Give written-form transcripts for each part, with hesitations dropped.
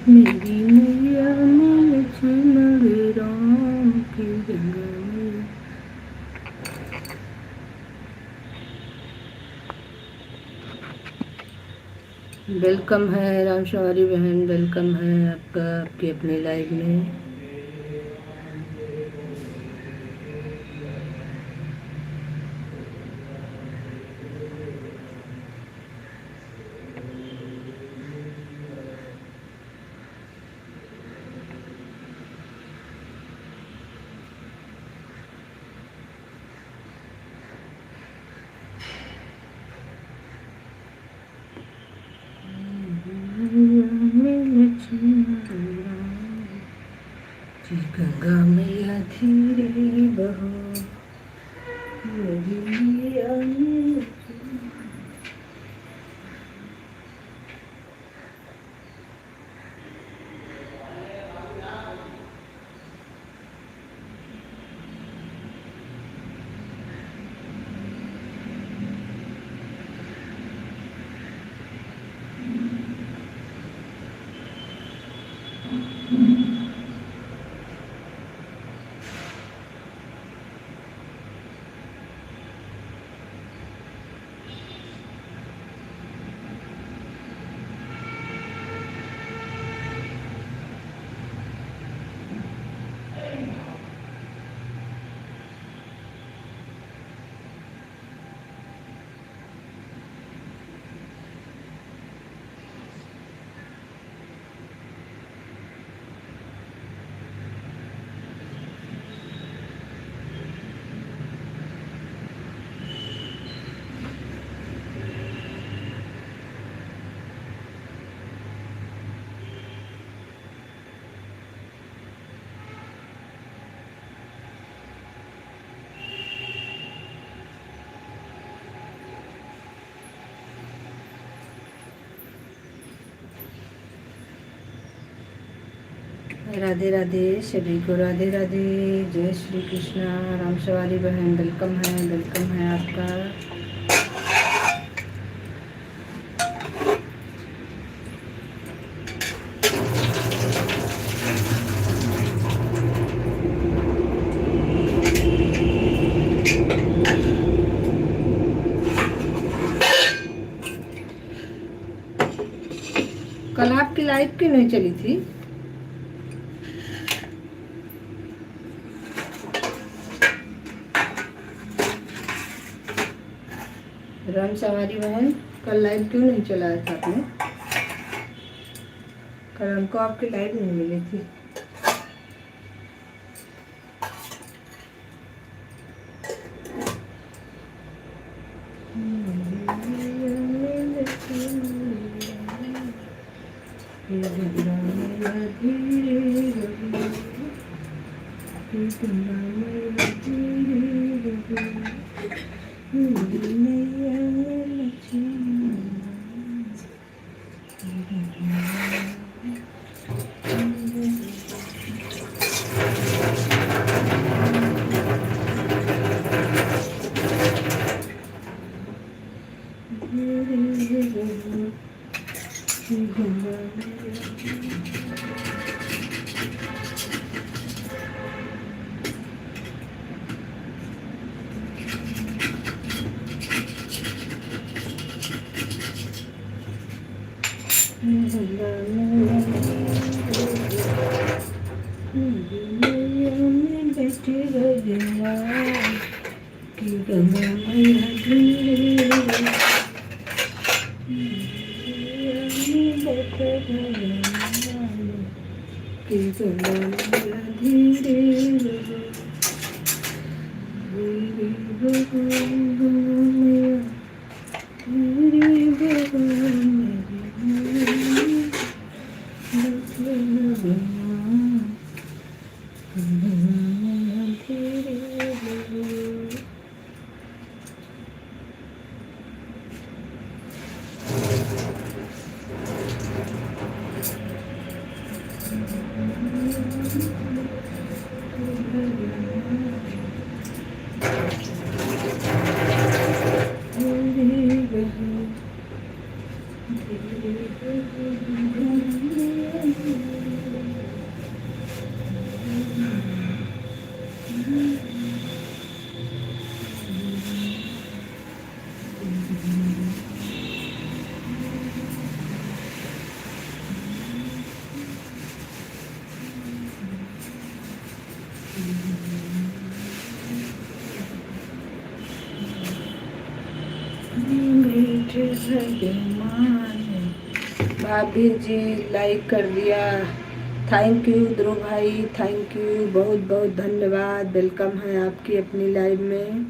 मेरी मैया में लक्ष्मण राम की गंगा मैया। वेलकम है राम शवारी बहन, वेलकम है आपका आपके अपने लाइव में। गंगा मैया धीरे बहो, मेरी मैया में। राधे राधे, सभी को राधे राधे, जय श्री कृष्णा। राम सवारी बहन वेलकम है आपका। कल आपकी लाइव क्यों नहीं चली थी? राम सवारी बहन कल लाइव क्यों नहीं चलाया था आपने? कल हमको आपकी लाइव नहीं मिली थी। भाभी जी लाइक कर दिया, थैंक यू ध्रुव भाई, थैंक यू, बहुत बहुत धन्यवाद। वेलकम है आपकी अपनी लाइव में।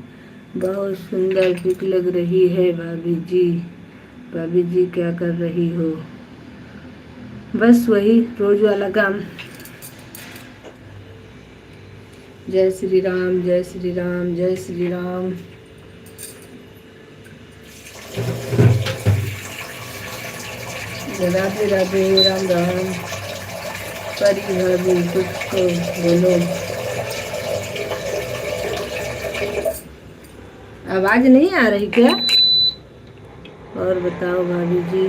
बहुत सुंदर पिक लग रही है भाभी जी। भाभी जी क्या कर रही हो? बस वही रोज वाला काम। जय श्री राम, जय श्री राम, जय श्री राम। राधे राधे, राम राम। परी भाभी कुछ तो बोलो। आवाज नहीं आ रही क्या? और बताओ भाभी जी।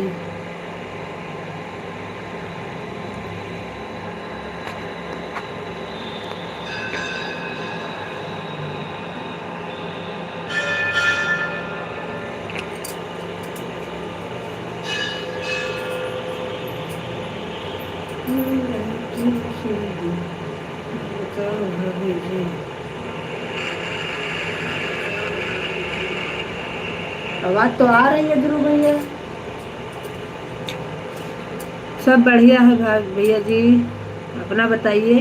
बताओ भाभी जी। आवाज तो आ रही है ध्रुव भैया। सब बढ़िया है भैया जी, अपना बताइए।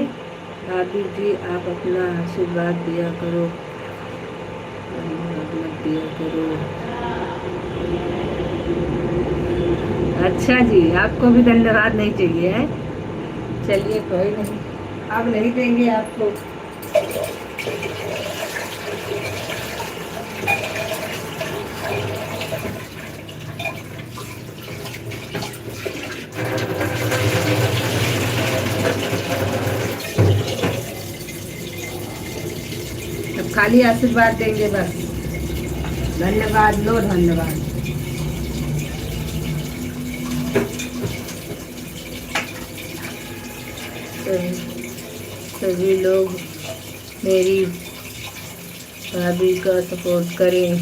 भाभी जी आप अपना आशीर्वाद दिया करो, मत दिया करो। अच्छा जी, आपको भी धन्यवाद नहीं चाहिए है? चलिए कोई नहीं, अब नहीं देंगे आपको। अब खाली आशीर्वाद देंगे बस। धन्यवाद लो, धन्यवाद। सभी लोग मेरी भाभी का सपोर्ट करें।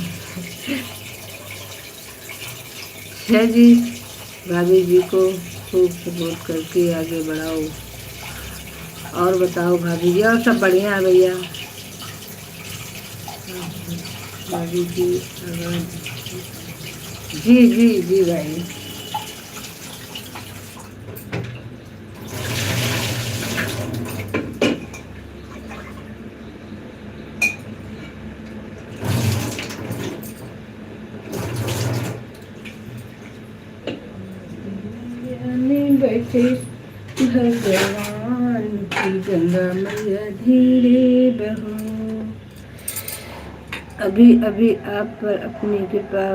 है जी, भाभी जी को खूब सपोर्ट करके आगे बढ़ाओ। और बताओ भाभी जी, और सब बढ़िया है भैया? भाभी जी आवाज। जी जी जी भाई। बैठे भगवान की गंगा मैया धीरे बहो। अभी अभी आप पर अपनी कृपा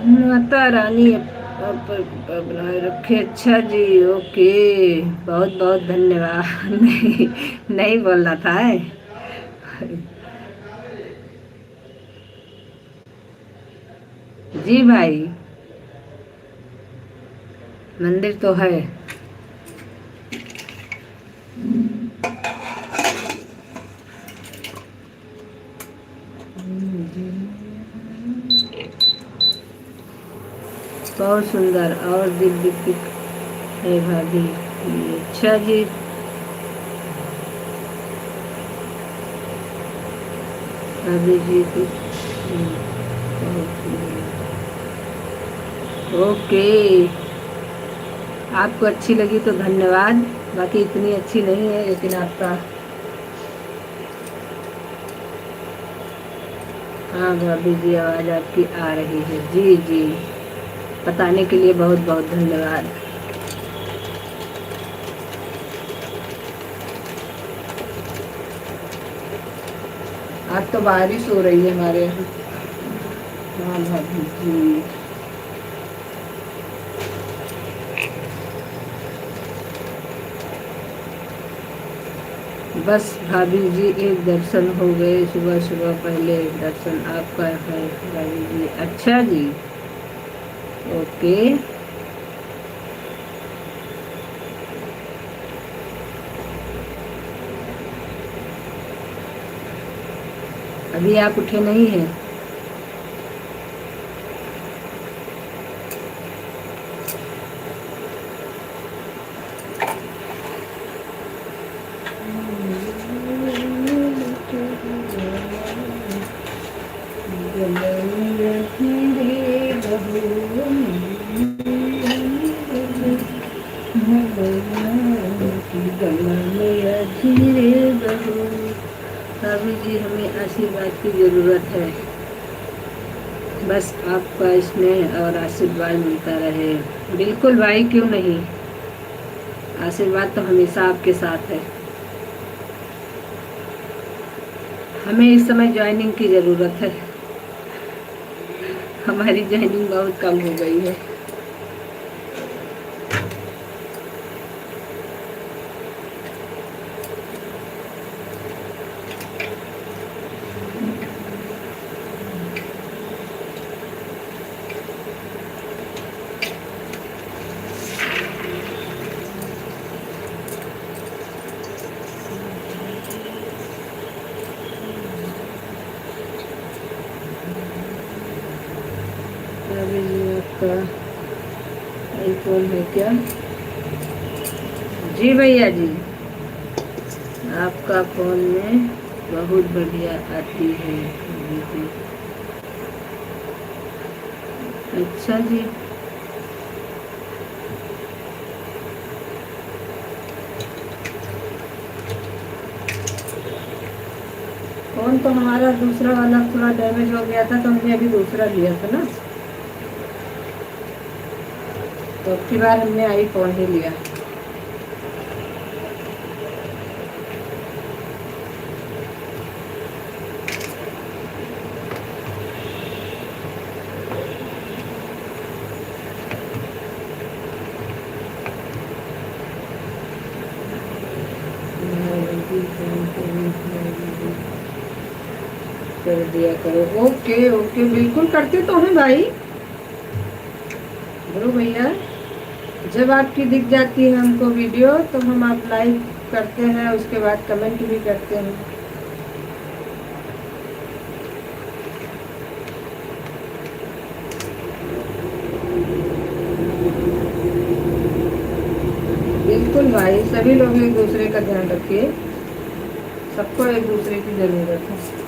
माता रानी आप पर कृपा बनाए रखे। अच्छा जी, ओके, बहुत बहुत धन्यवाद। नहीं नहीं बोलना था है? जी भाई, मंदिर तो है। बहुत सुंदर और दिव्य पिक है भाभी। अच्छा जी, भाभी जी की। ओके, आपको अच्छी लगी तो धन्यवाद, बाकी इतनी अच्छी नहीं है लेकिन आपका। हाँ भाभी जी, आवाज़ आपकी आ रही है। जी जी, बताने के लिए बहुत बहुत धन्यवाद। आज तो बारिश हो रही है हमारे यहाँ। हाँ भाभी जी। बस भाभी जी, एक दर्शन हो गए सुबह सुबह, पहले दर्शन आपका है भाभी जी। अच्छा जी, ओके। अभी आप उठे नहीं हैं? की गंगा मैया धीरे बहो। भाभी जी हमें आशीर्वाद की ज़रूरत है, बस आपका स्नेह और आशीर्वाद मिलता रहे। बिल्कुल भाई, क्यों नहीं, आशीर्वाद तो हमेशा आपके साथ है। हमें इस समय ज्वाइनिंग की ज़रूरत है, हमारी ज्वाइनिंग बहुत कम हो गई है। अभी आपका आईफोन है क्या? जी भैया जी, आपका फ़ोन में बहुत बढ़िया आती है दीदी। अच्छा जी, फ़ोन तो हमारा दूसरा वाला थोड़ा डैमेज हो गया था, तो हमने अभी दूसरा लिया था ना, तो अब की बार हमने आईफोन ही लिया। कर दिया करो। ओके ओके, बिल्कुल करते तो हैं भाई। बोलो भैया, जब आपकी दिख जाती है हमको वीडियो, तो हम आप लाइक करते हैं, उसके बाद कमेंट भी करते हैं। बिल्कुल भाई, सभी लोग एक दूसरे का ध्यान रखिए, सबको एक दूसरे की ज़रूरत है।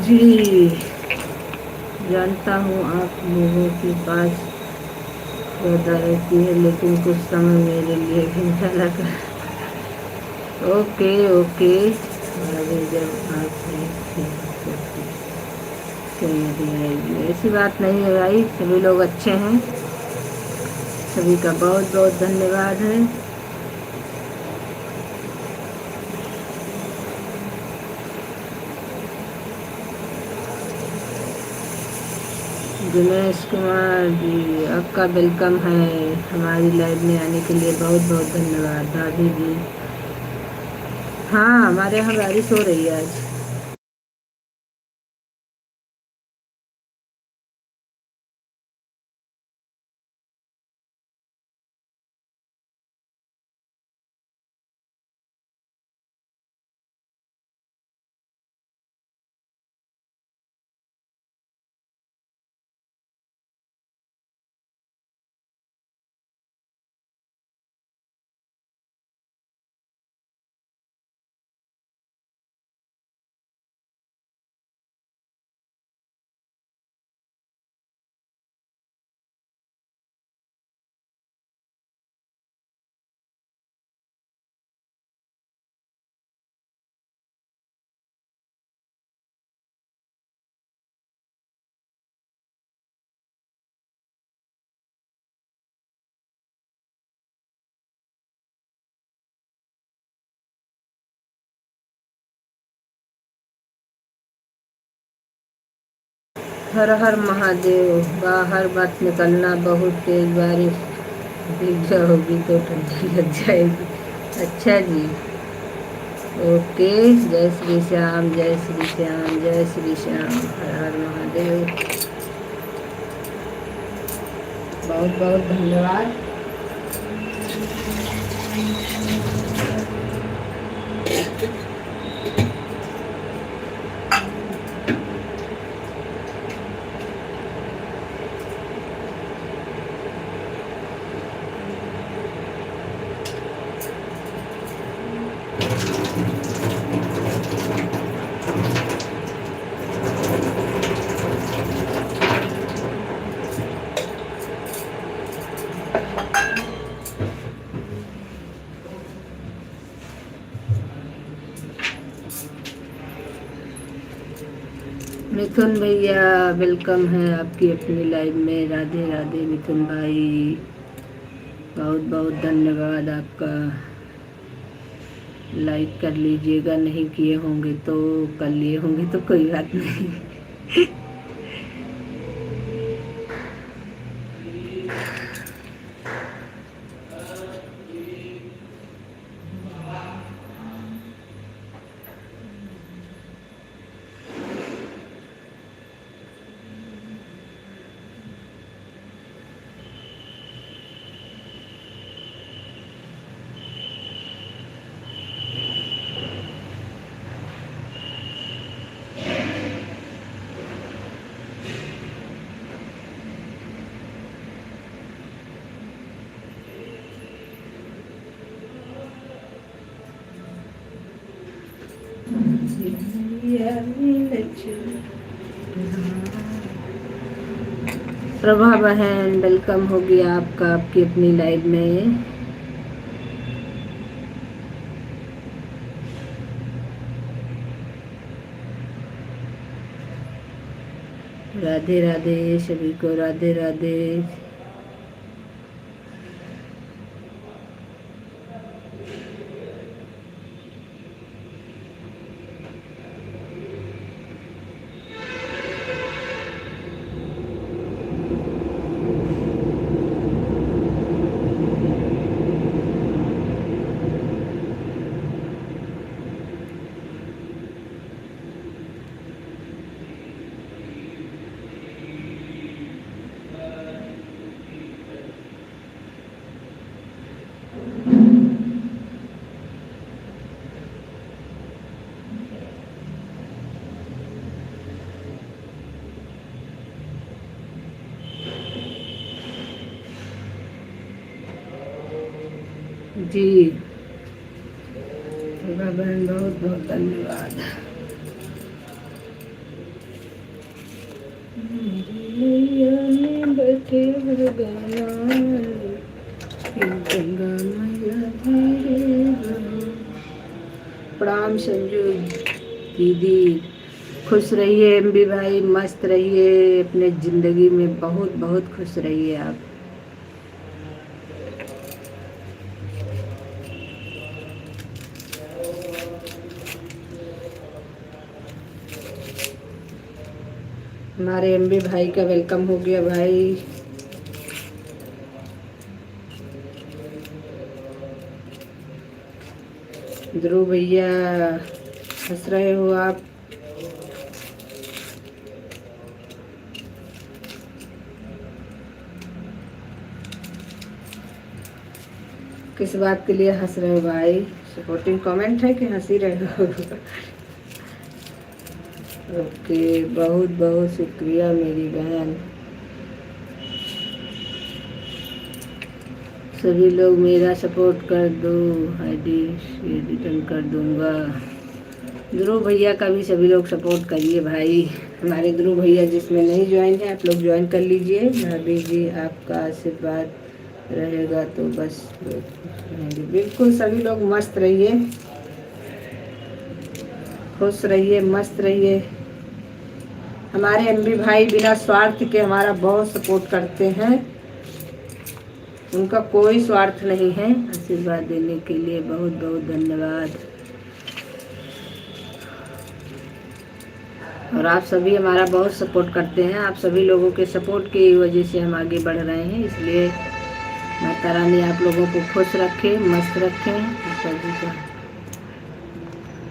जी, जानता हूँ आप लोगों के पास ज़्यादा रहती है, लेकिन कुछ समय मेरे लिए घंटा लगा। ओके ओके, अरे जब आप आएगी, ऐसी बात नहीं है भाई, सभी लोग अच्छे हैं, सभी का बहुत बहुत धन्यवाद है। दिनेश कुमार जी, आपका वेलकम है, हमारी लाइव में आने के लिए बहुत बहुत धन्यवाद भाभी जी। हाँ, हमारे यहाँ बारिश हो रही है आज। हर हर महादेव। बाहर मत निकलना, बहुत तेज बारिश, भीग जाओगी तो ठंडी लग जाएगी। अच्छा जी, ओके। जय श्री श्याम, जय श्री श्याम, जय श्री श्याम, हर हर महादेव। बहुत बहुत धन्यवाद। मिथुन भैया वेलकम है आपकी अपनी लाइव में। राधे राधे मिथुन भाई, बहुत बहुत धन्यवाद आपका। लाइक कर लीजिएगा, नहीं किए होंगे तो, कर लिए होंगे तो कोई बात नहीं। प्रभा बहन वेलकम हो गया आपका आपकी अपनी लाइव में। राधे राधे सभी को, राधे राधे। जी बहन बहुत बहुत धन्यवाद। प्रणाम संजू दीदी, खुश रहिए। एमबी भाई मस्त रहिए अपने ज़िंदगी में, बहुत बहुत खुश रहिए आप। हमारे एमबी भाई का वेलकम हो गया भाई। ध्रुव भैया हंस रहे हो आप। किस बात के लिए हंस रहे हो भाई? सपोर्टिंग कमेंट है कि हंसी रहे हो? ओके, बहुत बहुत शुक्रिया मेरी बहन। सभी लोग मेरा सपोर्ट कर दो, आईडी रिटर्न कर दूंगा। ध्रुव भैया का भी सभी लोग सपोर्ट करिए भाई। हमारे ध्रुव भैया जिसमें नहीं ज्वाइन है आप लोग ज्वाइन कर लीजिए। भाभी जी आपका आशीर्वाद रहेगा तो बस रहेंगे। बिल्कुल सभी लोग मस्त रहिए, खुश रहिए, मस्त रहिए। हमारे एमबी भाई बिना स्वार्थ के हमारा बहुत सपोर्ट करते हैं, उनका कोई स्वार्थ नहीं है। आशीर्वाद देने के लिए बहुत बहुत धन्यवाद। और आप सभी हमारा बहुत सपोर्ट करते हैं। आप सभी लोगों के सपोर्ट की वजह से हम आगे बढ़ रहे हैं, इसलिए माता रानी आप लोगों को खुश रखे, मस्त रखें, सभी का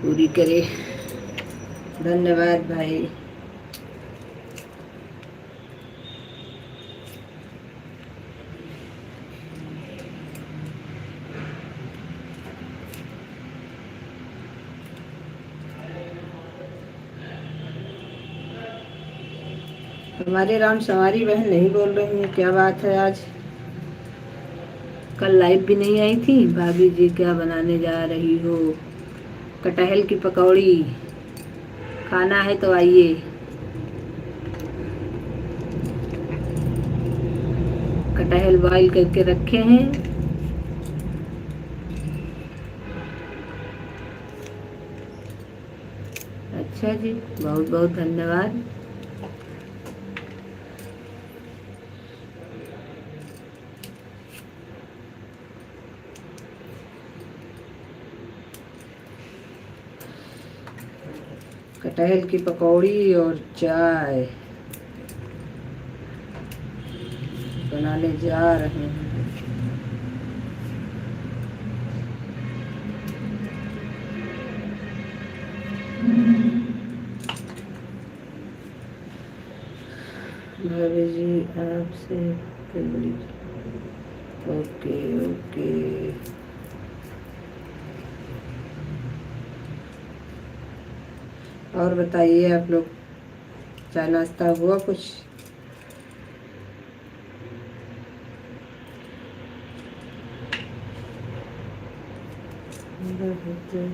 पूरी करे। धन्यवाद भाई। हमारे राम सवारी बहन नहीं बोल रही है, क्या बात है आज? कल लाइव भी नहीं आई थी। भाभी जी क्या बनाने जा रही हो? कटहल की पकौड़ी खाना है तो आइए। कटहल बॉईल करके रखे हैं। अच्छा जी, बहुत बहुत धन्यवाद। कटहल की पकौड़ी और चाय बनाने जा रहे हैं। भाभी जी आपसे ओके ओके। और बताइए आप लोग, चाय नाश्ता हुआ कुछ?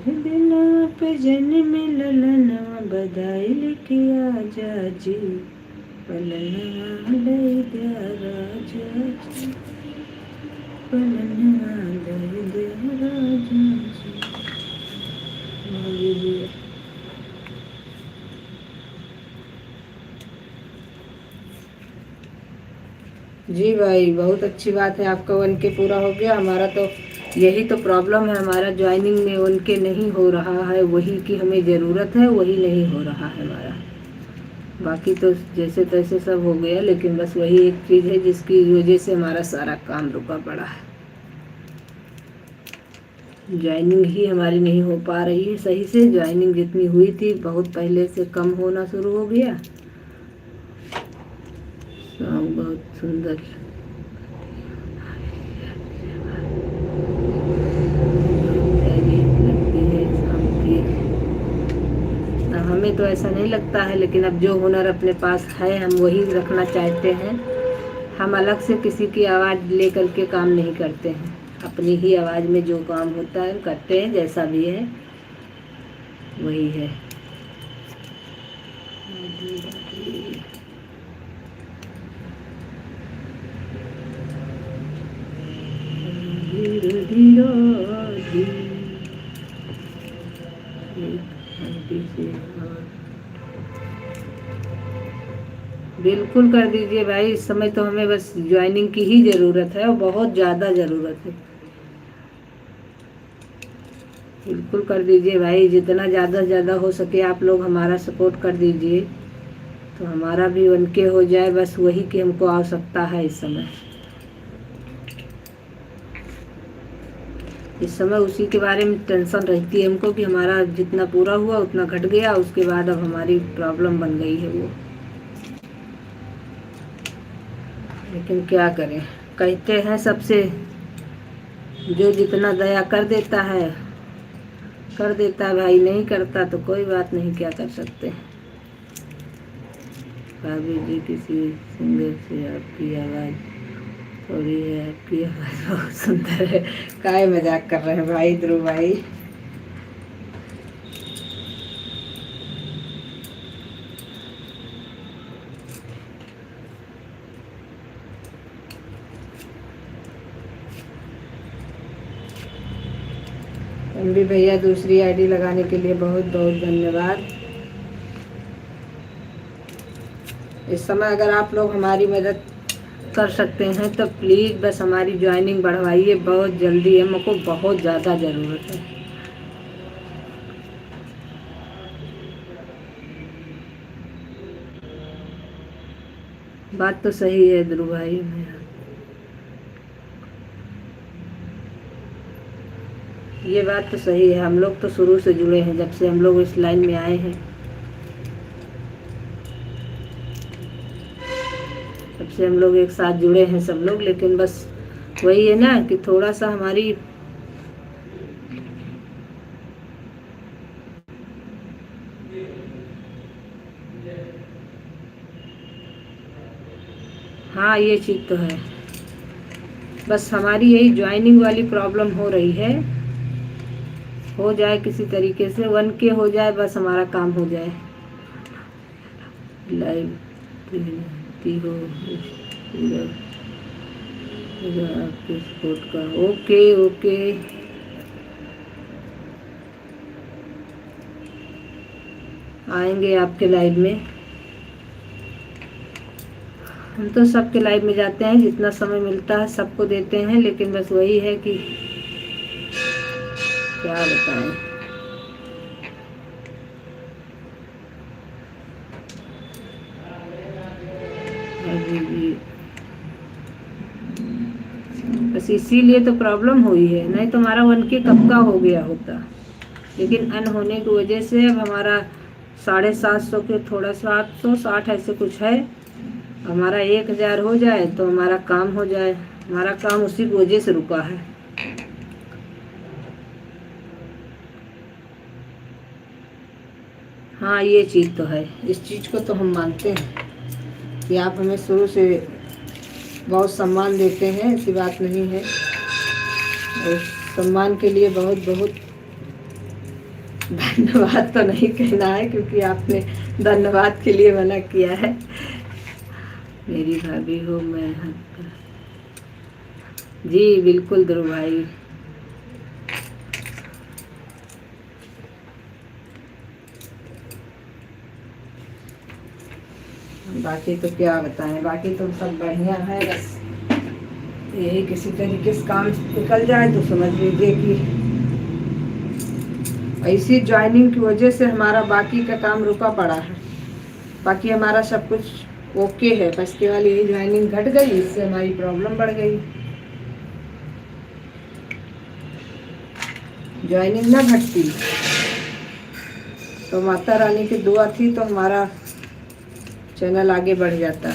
दिना पे जन्म ललना बधाई लेके आजा जी, पलना ले दे राजा जी, पलना ले दे राजा जी। जी भाई, बहुत अच्छी बात है, आपका 1K पूरा हो गया। हमारा तो यही तो प्रॉब्लम है, हमारा ज्वाइनिंग में 1K नहीं हो रहा है। वही की हमें ज़रूरत है, वही नहीं हो रहा है हमारा। बाकी तो जैसे तैसे सब हो गया, लेकिन बस वही एक चीज़ है जिसकी वजह से हमारा सारा काम रुका पड़ा है। ज्वाइनिंग ही हमारी नहीं हो पा रही है सही से। ज्वाइनिंग जितनी हुई थी बहुत पहले से कम होना शुरू हो गया। सॉन्ग बहुत सुंदर लगती है शाम की। हमें तो ऐसा नहीं लगता है, लेकिन अब जो हुनर अपने पास है हम वही रखना चाहते हैं। हम अलग से किसी की आवाज़ लेकर के काम नहीं करते हैं। अपनी ही आवाज़ में जो काम होता है करते हैं, जैसा भी है वही है। बिल्कुल कर दीजिए भाई। इस समय तो हमें बस ज्वाइनिंग की ही ज़रूरत है और बहुत ज़्यादा ज़रूरत है। बिल्कुल कर दीजिए भाई, जितना ज़्यादा से ज़्यादा हो सके आप लोग हमारा सपोर्ट कर दीजिए, तो हमारा भी 1K हो जाए। बस वही की हमको आवश्यकता है इस समय। इस समय उसी के बारे में टेंशन रहती है हमको कि हमारा जितना पूरा हुआ उतना घट गया, उसके बाद अब हमारी प्रॉब्लम बन गई है वो। लेकिन क्या करें, कहते हैं सबसे जो जितना दया कर देता है भाई, नहीं करता तो कोई बात नहीं, क्या कर सकते। भाभी जी किसी सिंगर से आपकी आवाज़ थोड़ी है, आपकी आवाज़ बहुत सुंदर है। काहे मजाक कर रहे हैं भाई ध्रुव भाई? एमबी भैया दूसरी आईडी लगाने के लिए बहुत बहुत धन्यवाद। इस समय अगर आप लोग हमारी मदद कर सकते हैं तो प्लीज़ बस हमारी ज्वाइनिंग बढ़वाइए, बहुत जल्दी है, हमको बहुत ज़्यादा ज़रूरत है। बात तो सही है ध्रुव भाई। ये बात तो सही है, हम लोग तो शुरू से जुड़े हैं, जब से हम लोग इस लाइन में आए हैं तब से हम लोग एक साथ जुड़े हैं सब लोग। लेकिन बस वही है ना कि थोड़ा सा हमारी हाँ ये चीज़ तो है, बस हमारी यही ज्वाइनिंग वाली प्रॉब्लम हो रही है। हो जाए किसी तरीके से 1K हो जाए, बस हमारा काम हो जाए। लाइव हो पूरा आपके सपोर्ट का। ओके ओके, आएंगे आपके लाइव में। हम तो सबके लाइव में जाते हैं, जितना समय मिलता है सबको देते हैं, लेकिन बस वही है कि क्या बताएं। अभी भी बस इसीलिए तो प्रॉब्लम हुई है, नहीं तो हमारा 1K कब का हो गया होता। लेकिन अन होने की वजह से अब हमारा 750 के थोड़ा 760 ऐसे कुछ है। हमारा 1000 हो जाए तो हमारा काम हो जाए। हमारा काम उसी की वजह से रुका है। हाँ ये चीज़ तो है, इस चीज़ को तो हम मानते हैं कि आप हमें शुरू से बहुत सम्मान देते हैं, ऐसी बात नहीं है। और सम्मान के लिए बहुत बहुत धन्यवाद तो नहीं कहना है, क्योंकि आपने धन्यवाद के लिए मना किया है। मेरी भाभी हो मैं जी बिल्कुल ध्रुव भाई। बाकी तो क्या बताएं, बाकी तो सब बढ़िया है, बस यही किसी तरीके से काम निकल जाए तो समझ लीजिए कि ऐसी ज्वाइनिंग की वजह से हमारा बाकी का काम रुका पड़ा है। बाकी हमारा सब कुछ ओके है, बस केवल यही ज्वाइनिंग घट गई, इससे हमारी प्रॉब्लम बढ़ गई। ज्वाइनिंग ना घटती तो माता रानी की दुआ थी तो हमारा चैनल आगे बढ़ जाता।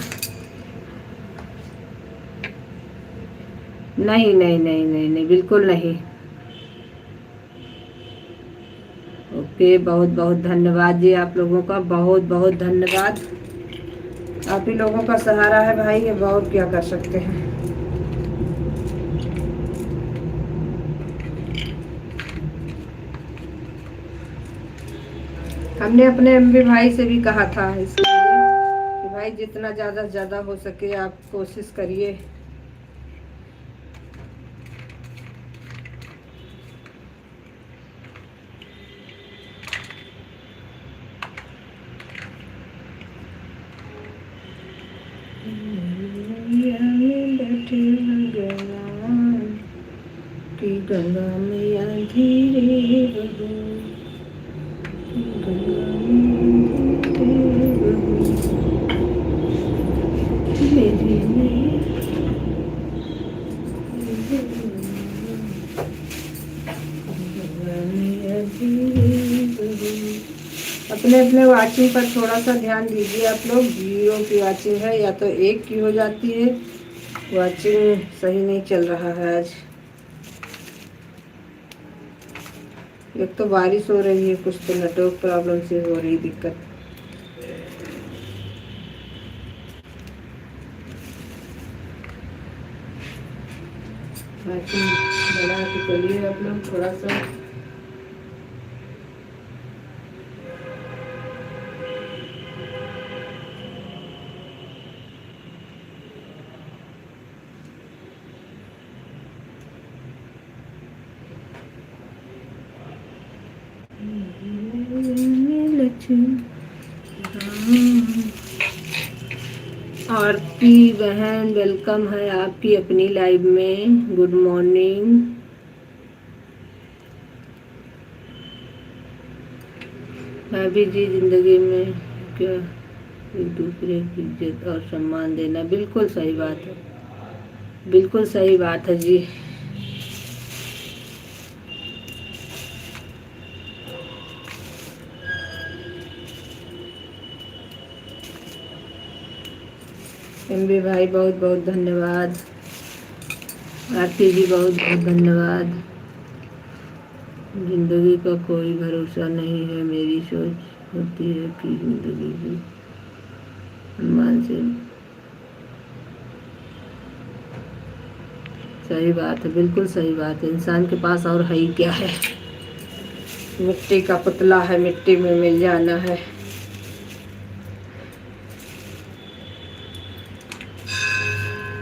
नहीं नहीं नहीं नहीं नहीं, बिल्कुल नहीं। ओके, बहुत बहुत धन्यवाद जी, आप लोगों का बहुत बहुत धन्यवाद। आप ही लोगों का सहारा है भाई, अब और क्या कर सकते हैं। हमने अपने एमबी भाई से भी कहा था इसलिए कि भाई जितना ज़्यादा से ज़्यादा हो सके आप कोशिश करिए। कि गंगा मैया धीरे बहो, गंगा मेरी अपने अपने वाचिंग पर थोड़ा सा ध्यान दीजिए आप लोग। 0 की वाचिंग है या तो 1 की हो जाती है। वाचिंग सही नहीं चल रहा है आज। एक तो बारिश हो रही है, कुछ तो नेटवर्क प्रॉब्लम से हो रही दिक्कत। वाचिंग बढ़ा के चलिए आप लोग थोड़ा सा। आरती बहन वेलकम है आपकी अपनी लाइव में। Good morning. भाभी जी जिंदगी में क्या एक दूसरे की इज्जत और सम्मान देना, बिल्कुल सही बात है, बिल्कुल सही बात है जी। एमबी भाई बहुत बहुत धन्यवाद, आरती जी बहुत बहुत धन्यवाद। जिंदगी का कोई भरोसा नहीं है, मेरी सोच होती है कि जिंदगी भी सम्मान से। सही बात है, बिल्कुल सही बात है। इंसान के पास और है ही क्या है, मिट्टी का पुतला है, मिट्टी में मिल जाना है।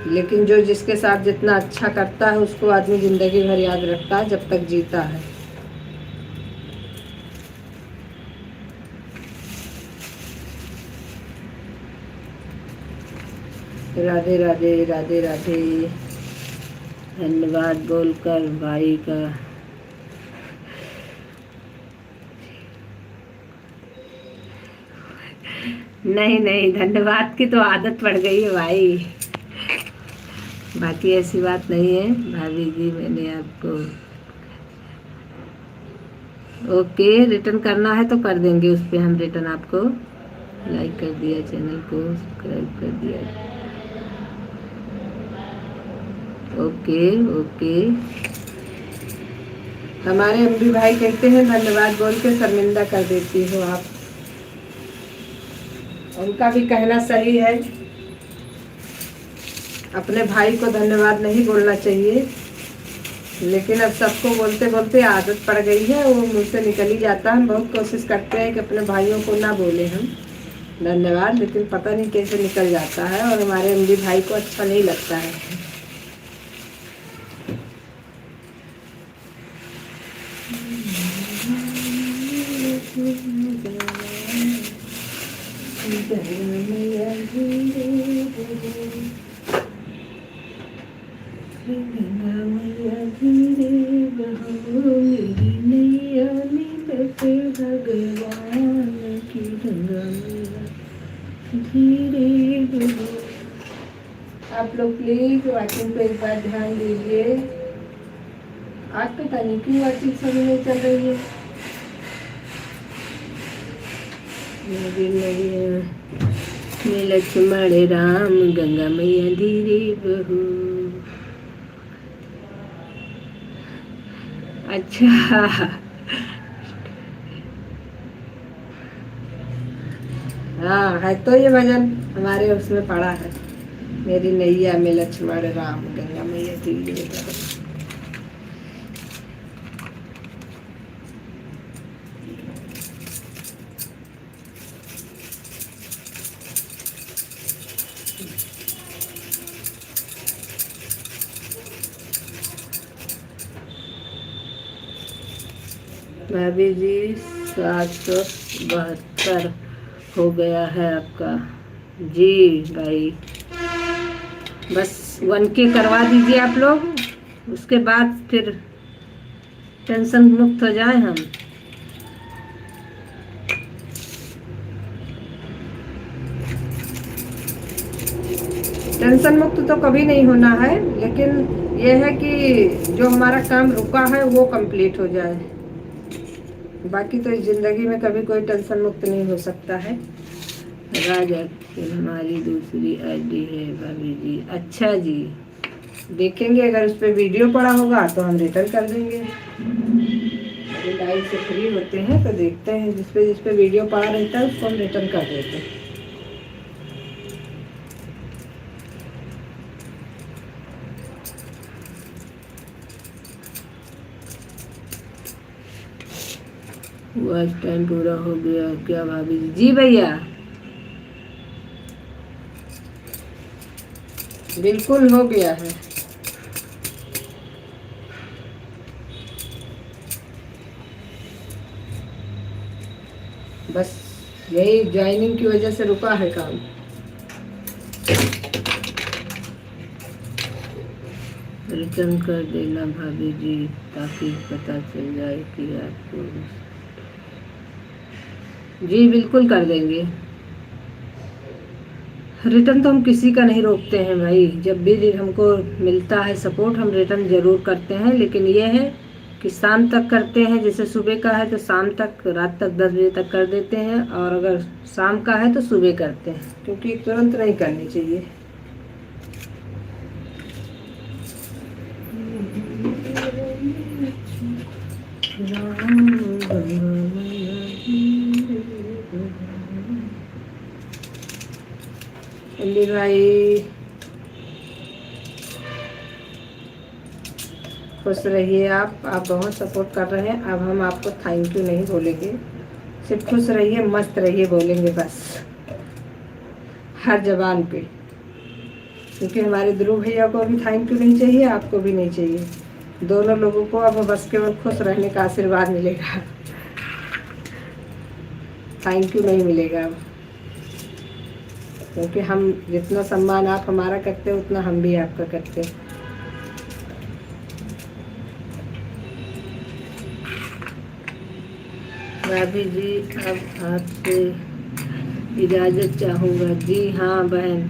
लेकिन जो जिसके साथ जितना अच्छा करता है उसको आदमी जिंदगी भर याद रखता है जब तक जीता है। राधे राधे राधे राधे। धन्यवाद बोलकर भाई का। नहीं नहीं, धन्यवाद की तो आदत पड़ गई है भाई, बाकी ऐसी बात नहीं है। भाभी जी मैंने आपको ओके रिटर्न करना है तो कर देंगे, उस पर हम रिटर्न आपको। लाइक कर दिया, चैनल को सब्सक्राइब कर दिया। Okay okay. हमारे एमबी भाई कहते हैं धन्यवाद बोल के शर्मिंदा कर देती हो आप। उनका भी कहना सही है, अपने भाई को धन्यवाद नहीं बोलना चाहिए, लेकिन अब सबको बोलते बोलते आदत पड़ गई है, वो मुंह से निकल ही जाता है। हम बहुत कोशिश करते हैं कि अपने भाइयों को ना बोले हम धन्यवाद, लेकिन पता नहीं कैसे निकल जाता है, और हमारे एमडी भाई को अच्छा नहीं लगता है। भगवान की गंगा धीरे बहो। आप लोग प्लीज वॉचिंग पे एक बार ध्यान दीजिए। आज पता नहीं क्यों वॉचिंग समय नहीं चल रही है। लक्ष्मण राम गंगा मैया धीरे बहू। अच्छा हाँ, है तो ये भजन हमारे उसमें पड़ा है, मेरी नैया में लक्ष्मण राम गंगा मैया धीरे बहू। भाभी जी 772 हो गया है आपका। जी भाई, बस 1K करवा दीजिए आप लोग, उसके बाद फिर टेंशन मुक्त हो जाए हम। टेंशन मुक्त तो कभी नहीं होना है, लेकिन यह है कि जो हमारा काम रुका है वो कंप्लीट हो जाए। बाकी तो इस जिंदगी में कभी कोई टेंशन मुक्त नहीं हो सकता है। राजा हमारी दूसरी आईडी है भाभी जी। अच्छा जी, देखेंगे, अगर उस पर वीडियो पड़ा होगा तो हम रिटर्न कर देंगे। अभी लाइव से फ्री होते हैं तो देखते हैं, जिस पे वीडियो पड़ा रहता है उसको हम रिटर्न कर देते हैं। वॉच टाइम पूरा हो गया क्या भाभी जी? जी भैया, बिल्कुल हो गया है। बस यही ज्वाइनिंग की वजह से रुका है काम। रिटर्न कर देना भाभी जी, ताकि पता चल जाए कि आपको। जी बिल्कुल कर देंगे। रिटर्न तो हम किसी का नहीं रोकते हैं भाई, जब भी हमको मिलता है सपोर्ट हम रिटर्न ज़रूर करते हैं, लेकिन ये है कि शाम तक करते हैं। जैसे सुबह का है तो शाम तक, रात तक 10 बजे तक कर देते हैं, और अगर शाम का है तो सुबह करते हैं, क्योंकि तुरंत नहीं करनी चाहिए। अली भाई खुश रहिए, आप बहुत सपोर्ट कर रहे हैं। अब हम आपको थैंक यू नहीं बोलेंगे, सिर्फ खुश रहिए, मस्त रहिए बोलेंगे बस, हर जबान पे। क्योंकि हमारे ध्रुव भैया को भी थैंक यू नहीं चाहिए, आपको भी नहीं चाहिए, दोनों लोगों को अब बस केवल खुश रहने का आशीर्वाद मिलेगा, थैंक यू नहीं मिलेगा अब। क्योंकि हम जितना सम्मान आप हमारा करते हैं उतना हम भी आपका करते हैं। भाभी जी अब आपसे इजाज़त चाहूँगा। जी हाँ बहन,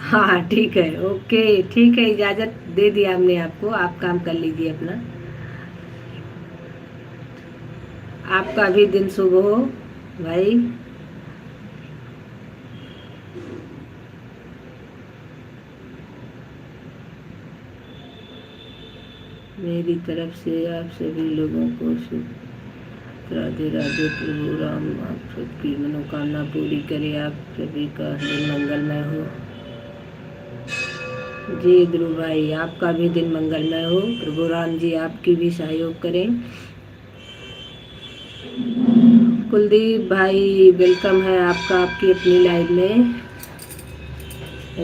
हाँ ठीक है, ओके ठीक है, इजाज़त दे दिया हमने आपको, आप काम कर लीजिए अपना। आपका भी दिन शुभ हो भाई। मेरी तरफ से आप सभी लोगों को शुभ राधे राधे। प्रभु राम आप सबकी मनोकामना पूरी करे, आप सभी का दिन मंगलमय हो। जी ध्रुव भाई आपका भी दिन मंगलमय हो, प्रभु राम जी आपकी भी सहयोग करें। कुलदीप भाई वेलकम है आपका आपकी अपनी लाइफ में।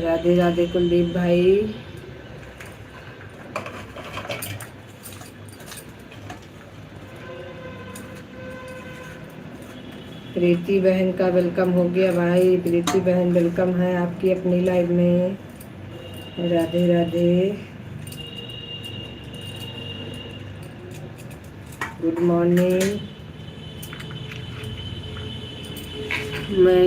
राधे राधे कुलदीप भाई। प्रीति बहन का वेलकम हो गया भाई, प्रीति बहन वेलकम है आपकी अपनी लाइफ में। Radhe Radhe, good morning. मैं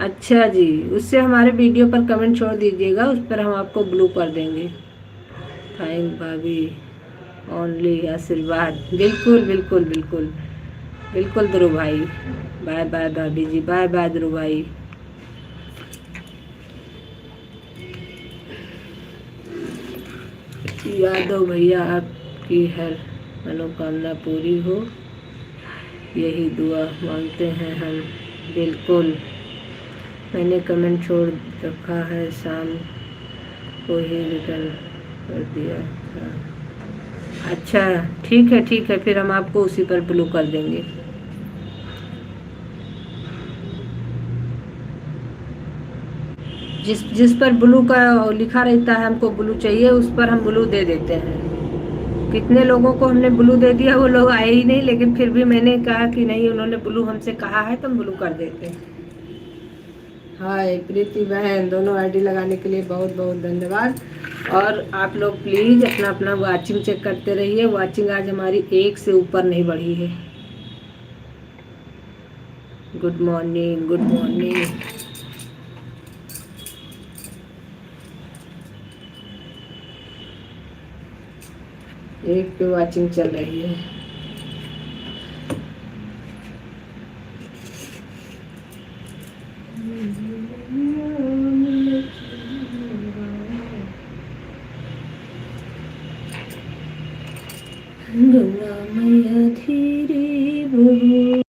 अच्छा जी, उससे हमारे वीडियो पर कमेंट छोड़ दीजिएगा, उस पर हम आपको ब्लू कर देंगे। थैंक भाभी, ओनली आशीर्वाद। बिल्कुल बिल्कुल बिल्कुल बिल्कुल ध्रुव भाई। बाय बाय भाभी जी, बाय बाय ध्रुव भाई। यादव भैया आपकी हर मनोकामना पूरी हो, यही दुआ मांगते हैं हम। बिल्कुल, मैंने कमेंट छोड़ रखा है, शाम को ही रिटर्न कर दिया था। अच्छा ठीक है, फिर हम आपको उसी पर ब्लू कर देंगे। जिस जिस पर ब्लू का लिखा रहता है हमको ब्लू चाहिए, उस पर हम ब्लू दे देते हैं। कितने लोगों को हमने ब्लू दे दिया, वो लोग आए ही नहीं, लेकिन फिर भी मैंने कहा कि नहीं, उन्होंने ब्लू हमसे कहा है तो हम ब्लू कर देते हैं। हाय प्रीति बहन, दोनों आईडी लगाने के लिए बहुत बहुत धन्यवाद। और आप लोग प्लीज़ अपना अपना वाचिंग चेक करते रहिए, वाचिंग आज हमारी 1 से ऊपर नहीं बढ़ी है। Good morning, good morning. एक पे वाचिंग चल रही है। गंगा मैया धीरे बहो।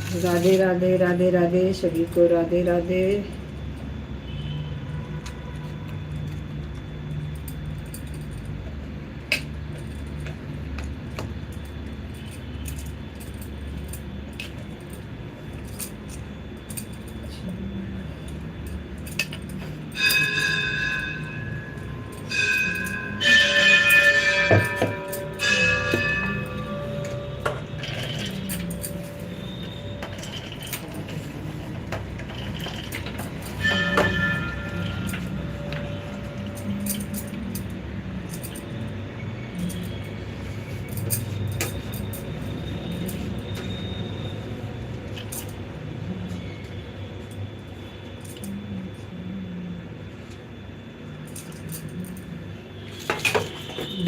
राधे राधे राधे राधे सभी को राधे राधे।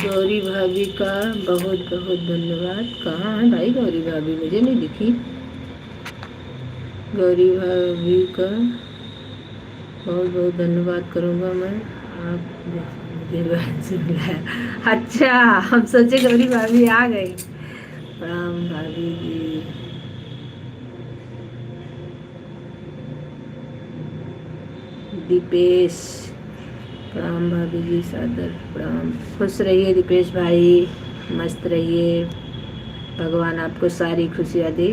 गौरी भाभी का बहुत बहुत धन्यवाद। कहाँ है भाई गौरी भाभी, मुझे नहीं दिखी। गौरी भाभी का बहुत बहुत धन्यवाद करूँगा मैं। आप मुझे बहन से मिलाया। अच्छा, हम सोचे गौरी भाभी आ गई। प्रणाम भाभी जी। दीपेश, प्रणाम भाभी जी, सादर प्रणाम। खुश रहिए दीपेश भाई, मस्त रहिए, भगवान आपको सारी खुशियाँ दे।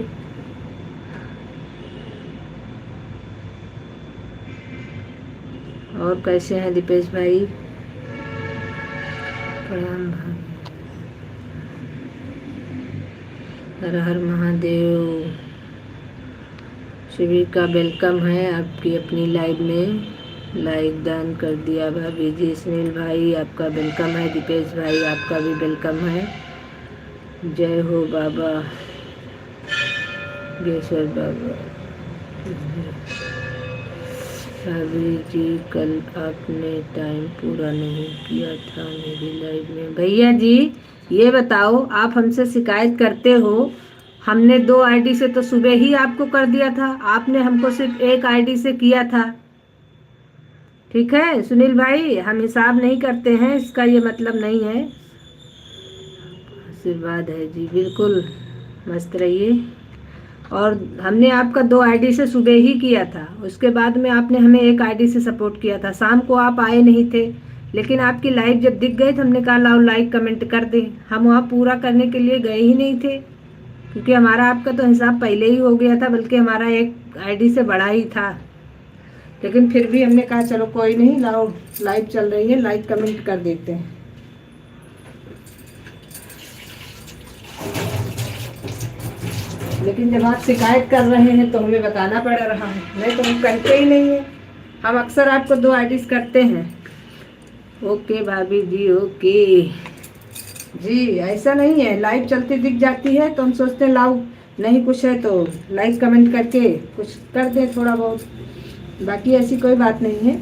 और कैसे हैं दीपेश भाई? प्रणाम भाई। हर हर महादेव। शिविर का वेलकम है आपकी अपनी लाइव में। लाइक दान कर दिया भाभी जी। सुनील भाई आपका वेलकम है। दीपेश भाई आपका भी वेलकम है। जय हो बाबा गेश्वर बाबा। भाभी जी कल आपने टाइम पूरा नहीं किया था मेरी लाइव में। भैया जी ये बताओ, आप हमसे शिकायत करते हो, हमने 2 आईडी से तो सुबह ही आपको कर दिया था, आपने हमको सिर्फ 1 आईडी से किया था। ठीक है सुनील भाई, हम हिसाब नहीं करते हैं, इसका ये मतलब नहीं है। आशीर्वाद है जी, बिल्कुल मस्त रहिए। और हमने आपका 2 आईडी से सुबह ही किया था, उसके बाद में आपने हमें 1 आईडी से सपोर्ट किया था। शाम को आप आए नहीं थे, लेकिन आपकी लाइव जब दिख गई तो हमने कहा लाओ लाइक कमेंट कर दें। हम वहाँ पूरा करने के लिए गए ही नहीं थे, क्योंकि हमारा आपका तो हिसाब पहले ही हो गया था, बल्कि हमारा 1 आईडी से बड़ा ही था। लेकिन फिर भी हमने कहा चलो कोई नहीं, लाओ लाइव चल रही है, लाइक कमेंट कर देते हैं। लेकिन जब आप शिकायत कर रहे हैं तो हमें बताना पड़ रहा है, नहीं तो हम करते ही नहीं है। हम अक्सर आपको 2 आईडीज करते हैं। ओके भाभी जी, ओके जी। ऐसा नहीं है, लाइव चलती दिख जाती है तो हम सोचते हैं लाओ, नहीं कुछ है तो लाइक कमेंट करके कुछ कर दें थोड़ा बहुत, बाकी ऐसी कोई बात नहीं है।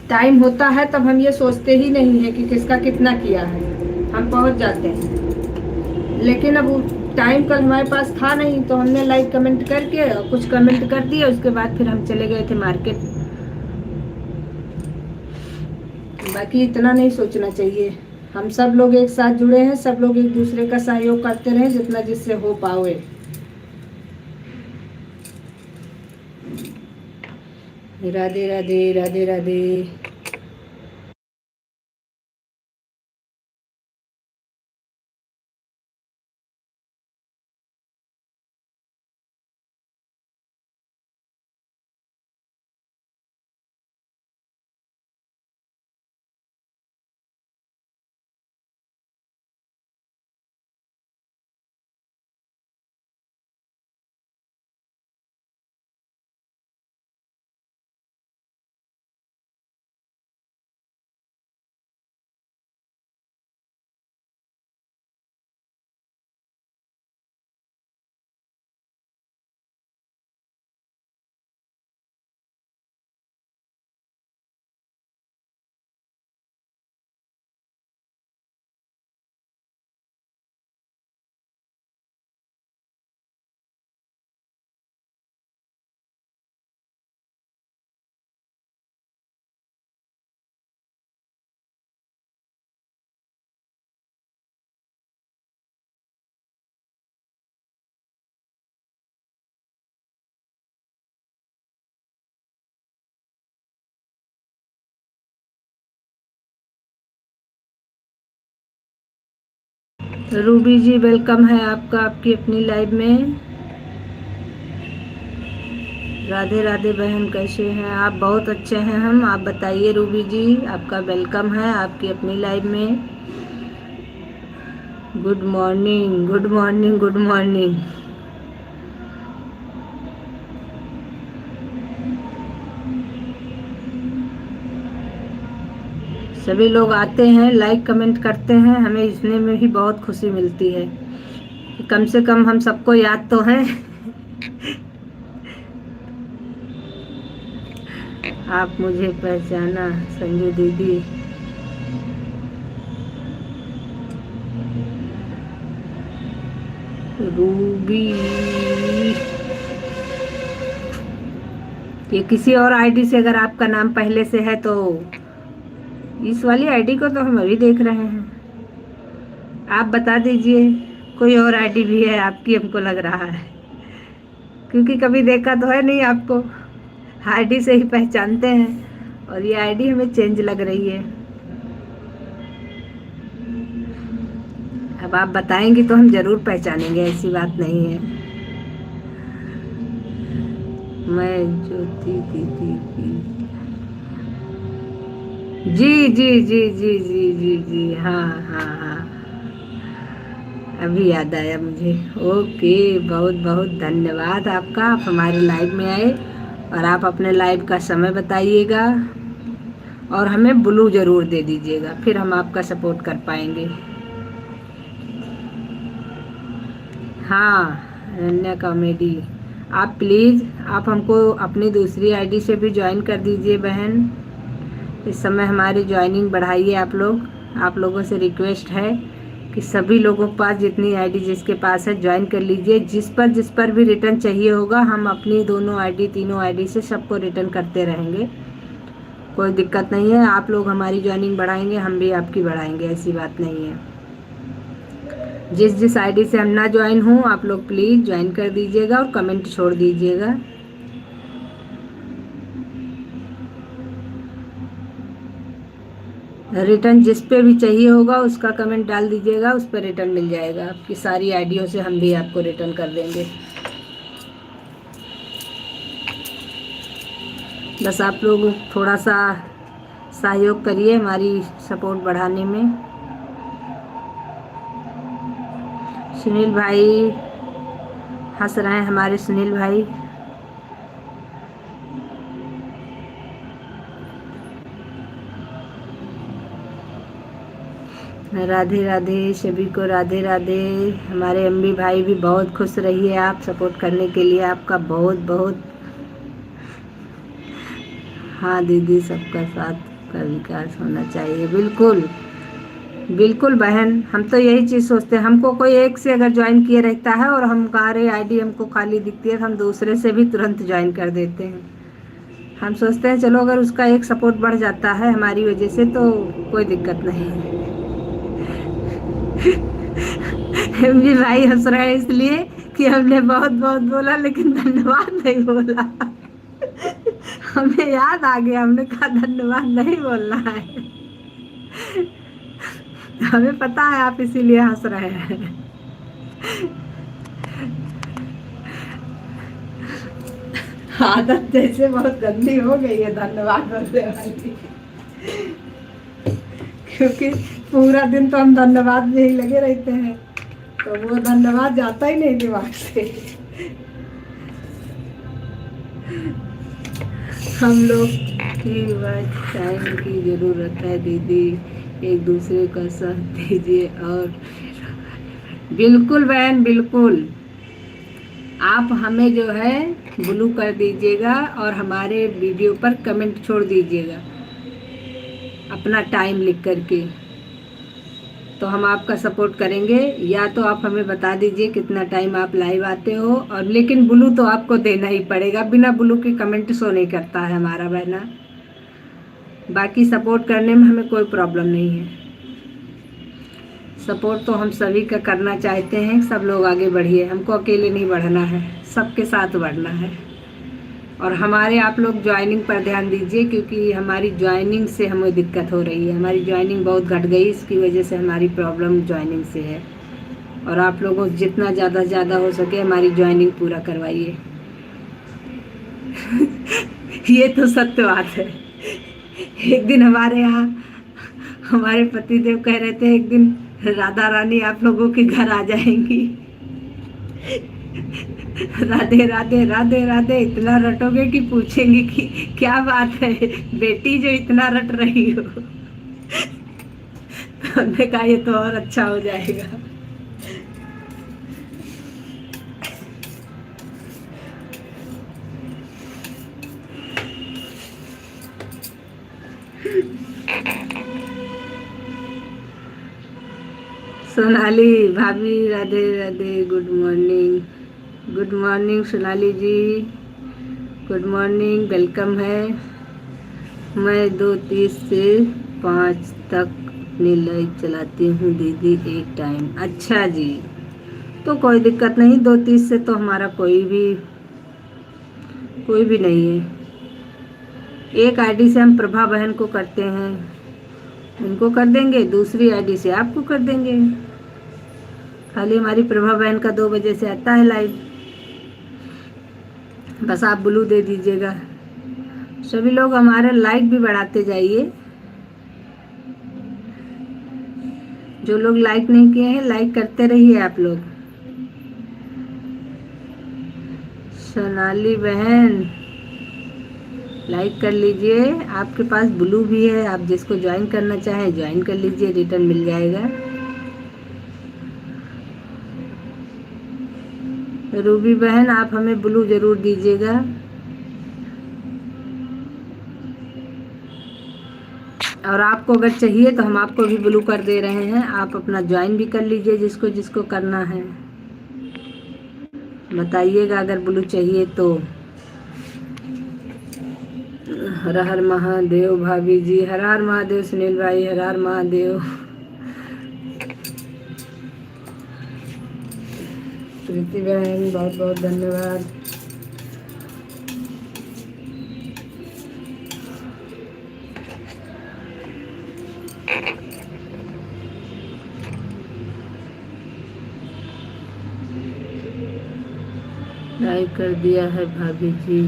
टाइम होता है तब हम ये सोचते ही नहीं है कि किसका कितना किया है, हम पहुंच जाते हैं। लेकिन अब टाइम कल हमारे पास था नहीं, तो हमने लाइक कमेंट करके और कुछ कमेंट कर दिया, उसके बाद फिर हम चले गए थे मार्केट। बाकी इतना नहीं सोचना चाहिए, हम सब लोग एक साथ जुड़े हैं, सब लोग एक दूसरे का सहयोग करते रहें जितना जिससे हो पाए। राधे राधे राधे राधे। रूबी जी वेलकम है आपका आपकी अपनी लाइव में। राधे राधे बहन, कैसे हैं आप? बहुत अच्छे हैं हम, आप बताइए। रूबी जी आपका वेलकम है आपकी अपनी लाइव में। Good morning good morning good morning. सभी लोग आते हैं, लाइक कमेंट करते हैं, हमें इसने में भी बहुत खुशी मिलती है कि कम से कम हम सबको याद तो हैं। आप मुझे पहचाना संजू दीदी। रूबी, ये किसी और आईडी से अगर आपका नाम पहले से है तो इस वाली आईडी को तो हम अभी देख रहे हैं। आप बता दीजिए कोई और आईडी भी है आपकी, हमको लग रहा है, क्योंकि कभी देखा तो है नहीं आपको, आईडी से ही पहचानते हैं और ये आईडी हमें चेंज लग रही है। अब आप बताएंगे तो हम जरूर पहचानेंगे, ऐसी बात नहीं है। मैं ज्योति दीदी की, जी जी जी जी जी जी जी, हाँ हाँ हाँ, अभी याद आया मुझे। ओके, बहुत बहुत धन्यवाद आपका, आप हमारे लाइव में आए और आप अपने लाइव का समय बताइएगा और हमें ब्लू ज़रूर दे दीजिएगा, फिर हम आपका सपोर्ट कर पाएंगे। हाँ, अनन्या कॉमेडी, आप प्लीज़ आप हमको अपनी दूसरी आईडी से भी ज्वाइन कर दीजिए बहन। इस समय हमारी ज्वाइनिंग बढ़ाइए आप लोग, आप लोगों से रिक्वेस्ट है कि सभी लोगों के पास जितनी आईडी जिसके पास है ज्वाइन कर लीजिए। जिस पर भी रिटर्न चाहिए होगा हम अपनी दोनों आईडी तीनों आईडी से सबको रिटर्न करते रहेंगे, कोई दिक्कत नहीं है। आप लोग हमारी ज्वाइनिंग बढ़ाएंगे, हम भी आपकी बढ़ाएंगे, ऐसी बात नहीं है। जिस आईडी से हम ना ज्वाइन हूँ आप लोग प्लीज़ ज्वाइन कर दीजिएगा और कमेंट छोड़ दीजिएगा। रिटर्न जिस पे भी चाहिए होगा उसका कमेंट डाल दीजिएगा, उस पर रिटर्न मिल जाएगा। आपकी सारी आईडियों से हम भी आपको रिटर्न कर देंगे। बस आप लोग थोड़ा सा सहयोग करिए हमारी सपोर्ट बढ़ाने में। सुनील भाई हंस रहे हैं, हमारे सुनील भाई। राधे राधे सभी को, राधे राधे। हमारे एमबी भाई भी बहुत खुश रहिए आप सपोर्ट करने के लिए, आपका बहुत बहुत। हाँ दीदी, सबका साथ का विकास होना चाहिए, बिल्कुल बिल्कुल बहन, हम तो यही चीज़ सोचते हैं। हमको कोई एक से अगर ज्वाइन किए रहता है और हम हमारे आईडी हमको खाली दिखती है तो हम दूसरे से भी तुरंत ज्वाइन कर देते हैं। हम सोचते हैं चलो अगर उसका एक सपोर्ट बढ़ जाता है हमारी वजह से तो कोई दिक्कत नहीं है। एमजी भाई हंस रहे हैं इसलिए कि हमने बहुत बहुत बोला लेकिन धन्यवाद नहीं बोला। हमें याद आ गया, हमने कहा धन्यवाद नहीं बोलना है। हमें पता है आप इसीलिए हंस रहे हैं। आदत जैसे बहुत गंदी हो गई है धन्यवाद बोलने वाली, क्योंकि पूरा दिन तो हम धन्यवाद में ही लगे रहते हैं तो वो धन्यवाद जाता ही नहीं दिमाग से। हम लोग की बात टाइम की ज़रूरत है दीदी, एक दूसरे का साथ दीजिए। और बिल्कुल बहन बिल्कुल, आप हमें जो है ब्लू कर दीजिएगा और हमारे वीडियो पर कमेंट छोड़ दीजिएगा अपना टाइम लिख करके, तो हम आपका सपोर्ट करेंगे। या तो आप हमें बता दीजिए कितना टाइम आप लाइव आते हो, और लेकिन ब्लू तो आपको देना ही पड़ेगा, बिना ब्लू के कमेंट शो नहीं करता है हमारा बहना। बाकी सपोर्ट करने में हमें कोई प्रॉब्लम नहीं है, सपोर्ट तो हम सभी का करना चाहते हैं। सब लोग आगे बढ़िए, हमको अकेले नहीं बढ़ना है, सबके साथ बढ़ना है। और हमारे आप लोग ज्वाइनिंग पर ध्यान दीजिए, क्योंकि हमारी ज्वाइनिंग से हमें दिक्कत हो रही है, हमारी ज्वाइनिंग बहुत घट गई, इसकी वजह से हमारी प्रॉब्लम ज्वाइनिंग से है। और आप लोगों को जितना ज़्यादा से ज़्यादा हो सके हमारी ज्वाइनिंग पूरा करवाइए। ये तो सत्य बात है। एक दिन हमारे यहाँ हमारे पतिदेव कह रहे थे एक दिन राधा रानी आप लोगों के घर आ जाएंगी। राधे राधे राधे राधे इतना रटोगे कि पूछेंगी कि क्या बात है बेटी जो इतना रट रही हो। तो हमने कहा ये तो और अच्छा हो जाएगा। सोनाली भाभी राधे राधे, गुड मॉर्निंग सोनाली जी, गुड मॉर्निंग, वेलकम है। मैं 2:30 से 5 तक अपनी लाइव चलाती हूँ दीदी एक टाइम। अच्छा जी, तो कोई दिक्कत नहीं, 2:30 से तो हमारा कोई भी नहीं है। एक आईडी से हम प्रभा बहन को करते हैं, उनको कर देंगे, दूसरी आईडी से आपको कर देंगे। खाली हमारी प्रभा बहन का 2 बजे से आता है लाइव, बस आप ब्लू दे दीजिएगा। सभी लोग हमारे लाइक भी बढ़ाते जाइए। जो लोग लाइक नहीं किए हैं लाइक करते रहिए आप लोग। सोनाली बहन लाइक कर लीजिए, आपके पास ब्लू भी है, आप जिसको ज्वाइन करना चाहें ज्वाइन कर लीजिए, रिटर्न मिल जाएगा। रूबी बहन आप हमें ब्लू जरूर दीजिएगा। और आपको अगर चाहिए तो हम आपको भी ब्लू कर दे रहे हैं, आप अपना ज्वाइन भी कर लीजिए जिसको जिसको करना है। बताइएगा अगर ब्लू चाहिए तो। हर हर महादेव भाभी जी, हर हर महादेव सुनील भाई, हर हर महादेव। प्रीति बहन बहुत बहुत धन्यवाद। लाइक कर दिया है भाभी जी,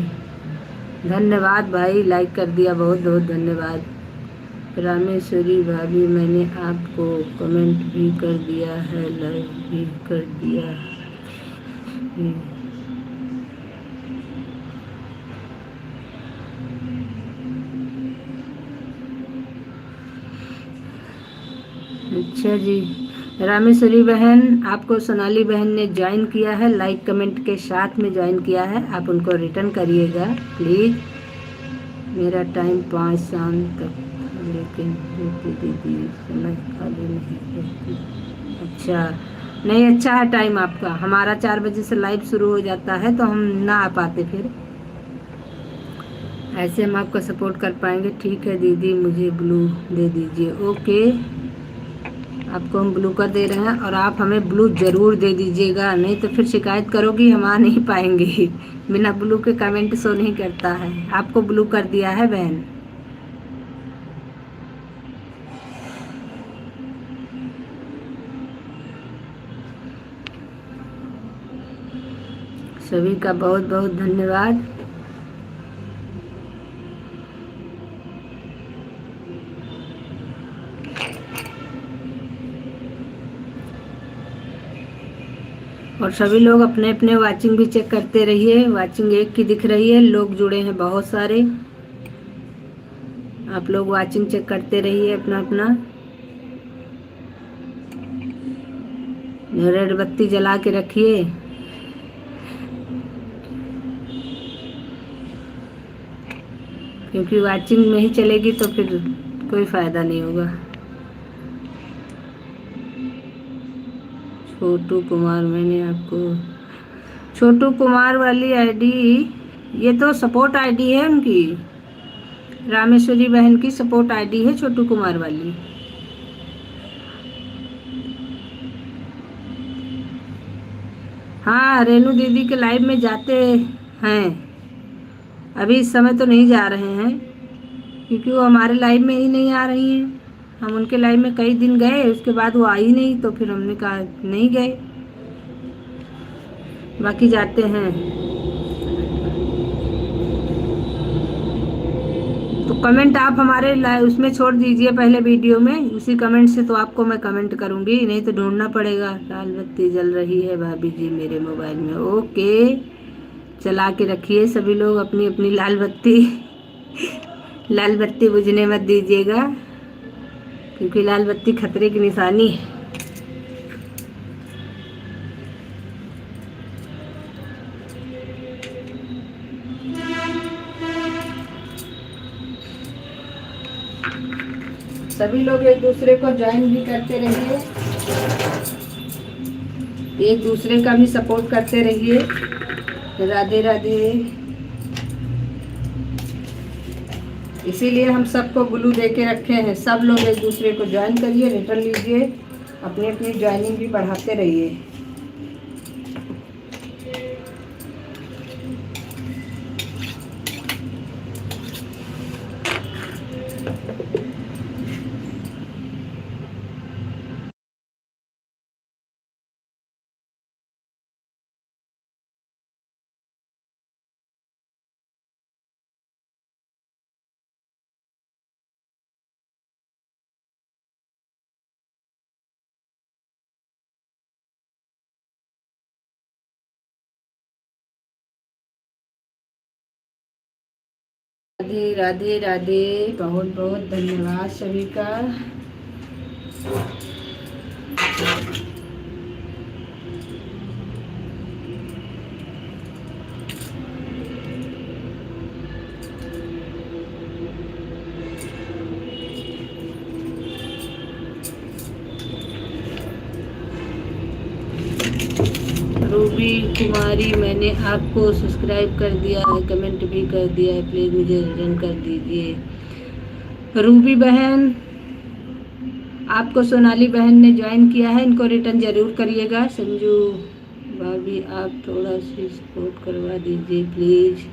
धन्यवाद भाई, लाइक कर दिया, बहुत बहुत धन्यवाद। रामेश्वरी भाभी मैंने आपको कमेंट भी कर दिया है, लाइक भी कर दिया है। अच्छा जी, रामेश्वरी बहन आपको सोनाली बहन ने ज्वाइन किया है, लाइक कमेंट के साथ में ज्वाइन किया है, आप उनको रिटर्न करिएगा प्लीज़। मेरा टाइम 5 शाम तक, लेकिन दीदी समय खाली नहीं रहती। अच्छा नहीं, अच्छा है टाइम आपका, हमारा 4 बजे से लाइव शुरू हो जाता है तो हम ना आ पाते, फिर ऐसे हम आपका सपोर्ट कर पाएंगे। ठीक है दीदी मुझे ब्लू दे दीजिए। ओके, आपको हम ब्लू कर दे रहे हैं और आप हमें ब्लू ज़रूर दे दीजिएगा, नहीं तो फिर शिकायत करोगी हम आ नहीं पाएंगे। बिना ब्लू के कमेंट शो नहीं करता है। आपको ब्लू कर दिया है बहन। सभी का बहुत बहुत धन्यवाद। और सभी लोग अपने अपने वाचिंग भी चेक करते रहिए। वाचिंग 1 की दिख रही है, लोग जुड़े हैं बहुत सारे। आप लोग वाचिंग चेक करते रहिए अपना अपना। रेड बत्ती जला के रखिए। क्योंकि वाचिंग में ही चलेगी तो फिर कोई फ़ायदा नहीं होगा। छोटू कुमार, मैंने आपको छोटू कुमार वाली आईडी, ये तो सपोर्ट आईडी है उनकी, रामेश्वरी बहन की सपोर्ट आईडी है छोटू कुमार वाली। हाँ, रेनू दीदी के लाइव में जाते हैं, अभी इस समय तो नहीं जा रहे हैं क्योंकि वो हमारे लाइव में ही नहीं आ रही हैं। हम उनके लाइव में कई दिन गए, उसके बाद वो आई नहीं, तो फिर हमने कहा नहीं गए, बाकी जाते हैं। तो कमेंट आप हमारे उसमें छोड़ दीजिए पहले वीडियो में, उसी कमेंट से तो आपको मैं कमेंट करूँगी, नहीं तो ढूंढना पड़ेगा। लाल बत्ती जल रही है भाभी जी मेरे मोबाइल में। ओके, चला के रखिए सभी लोग अपनी अपनी लाल बत्ती। लाल बत्ती बुझने मत दीजिएगा, क्योंकि लाल बत्ती खतरे की निशानी है। सभी लोग एक दूसरे को ज्वाइन भी करते रहिए, एक दूसरे का भी सपोर्ट करते रहिए। राधे राधे। इसीलिए हम सबको ब्लू दे के रखे हैं। सब लोग एक दूसरे को ज्वाइन करिए, रिटर्न लीजिए, अपनी अपनी ज्वाइनिंग भी बढ़ाते रहिए। राधे राधे राधे, बहुत बहुत धन्यवाद सभी का। रूबी कुमारी, मैंने आपको सब्सक्राइब कर दिया है, कमेंट भी कर दिया है, प्लीज़ मुझे रिटर्न कर दीजिए। रूबी बहन, आपको सोनाली बहन ने ज्वाइन किया है, इनको रिटर्न ज़रूर करिएगा। संजू भाभी, आप थोड़ा सी सपोर्ट करवा दीजिए प्लीज़।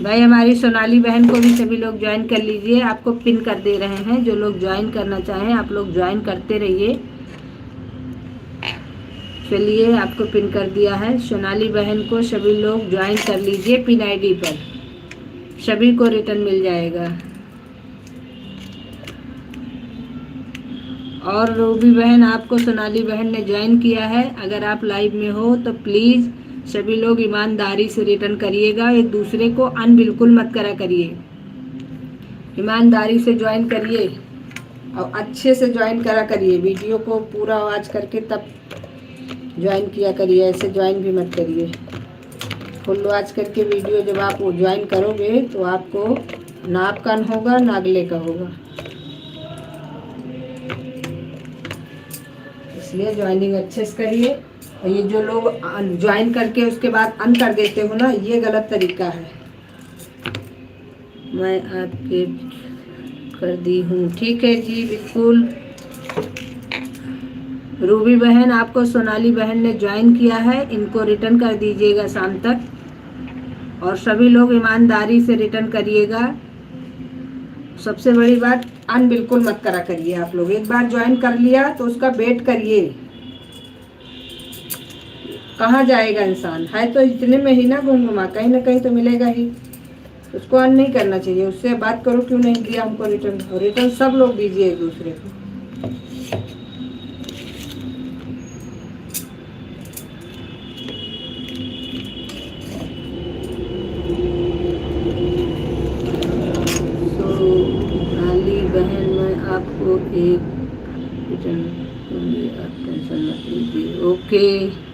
भाई हमारी सोनाली बहन को भी सभी लोग ज्वाइन कर लीजिए, आपको पिन कर दे रहे हैं। जो लोग ज्वाइन करना चाहें आप लोग ज्वाइन करते रहिए। चलिए, आपको पिन कर दिया है। सोनाली बहन को सभी लोग ज्वाइन कर लीजिए, पिन आईडी पर सभी को रिटर्न मिल जाएगा। और रूबी बहन, आपको सोनाली बहन ने ज्वाइन किया है, अगर आप लाइव में हो तो प्लीज़ सभी लोग ईमानदारी से रिटर्न करिएगा, एक दूसरे को अन बिल्कुल मत करा करिए। ईमानदारी से ज्वाइन करिए और अच्छे से ज्वाइन करा करिए, वीडियो को पूरा आवाज करके तब ज्वाइन किया करिए, ऐसे ज्वाइन भी मत करिए। फुल आवाज करके वीडियो जब आप ज्वाइन करोगे तो आपको ना आपका होगा ना अगले का होगा, इसलिए ज्वाइनिंग अच्छे से करिए। और ये जो लोग ज्वाइन करके उसके बाद अन कर देते हो ना, ये गलत तरीका है। मैं आपके कर दी हूँ, ठीक है जी, बिल्कुल। रूबी बहन, आपको सोनाली बहन ने ज्वाइन किया है, इनको रिटर्न कर दीजिएगा शाम तक, और सभी लोग ईमानदारी से रिटर्न करिएगा। सबसे बड़ी बात, अन बिल्कुल मत करा करिए। आप लोग एक बार ज्वाइन कर लिया तो उसका वेट करिए, कहाँ जाएगा इंसान, है तो इतने में ही ना घूम घुमा, कहीं ना कहीं तो मिलेगा ही। उसको अन नहीं करना चाहिए, उससे बात करो क्यों नहीं दिया हमको रिटर्न, और रिटर्न सब लोग दीजिए एक दूसरे को। सोनाली बहन, मैं आपको एक रिटर्न दूंगी, आप टेंशन मत लीजिए। Okay,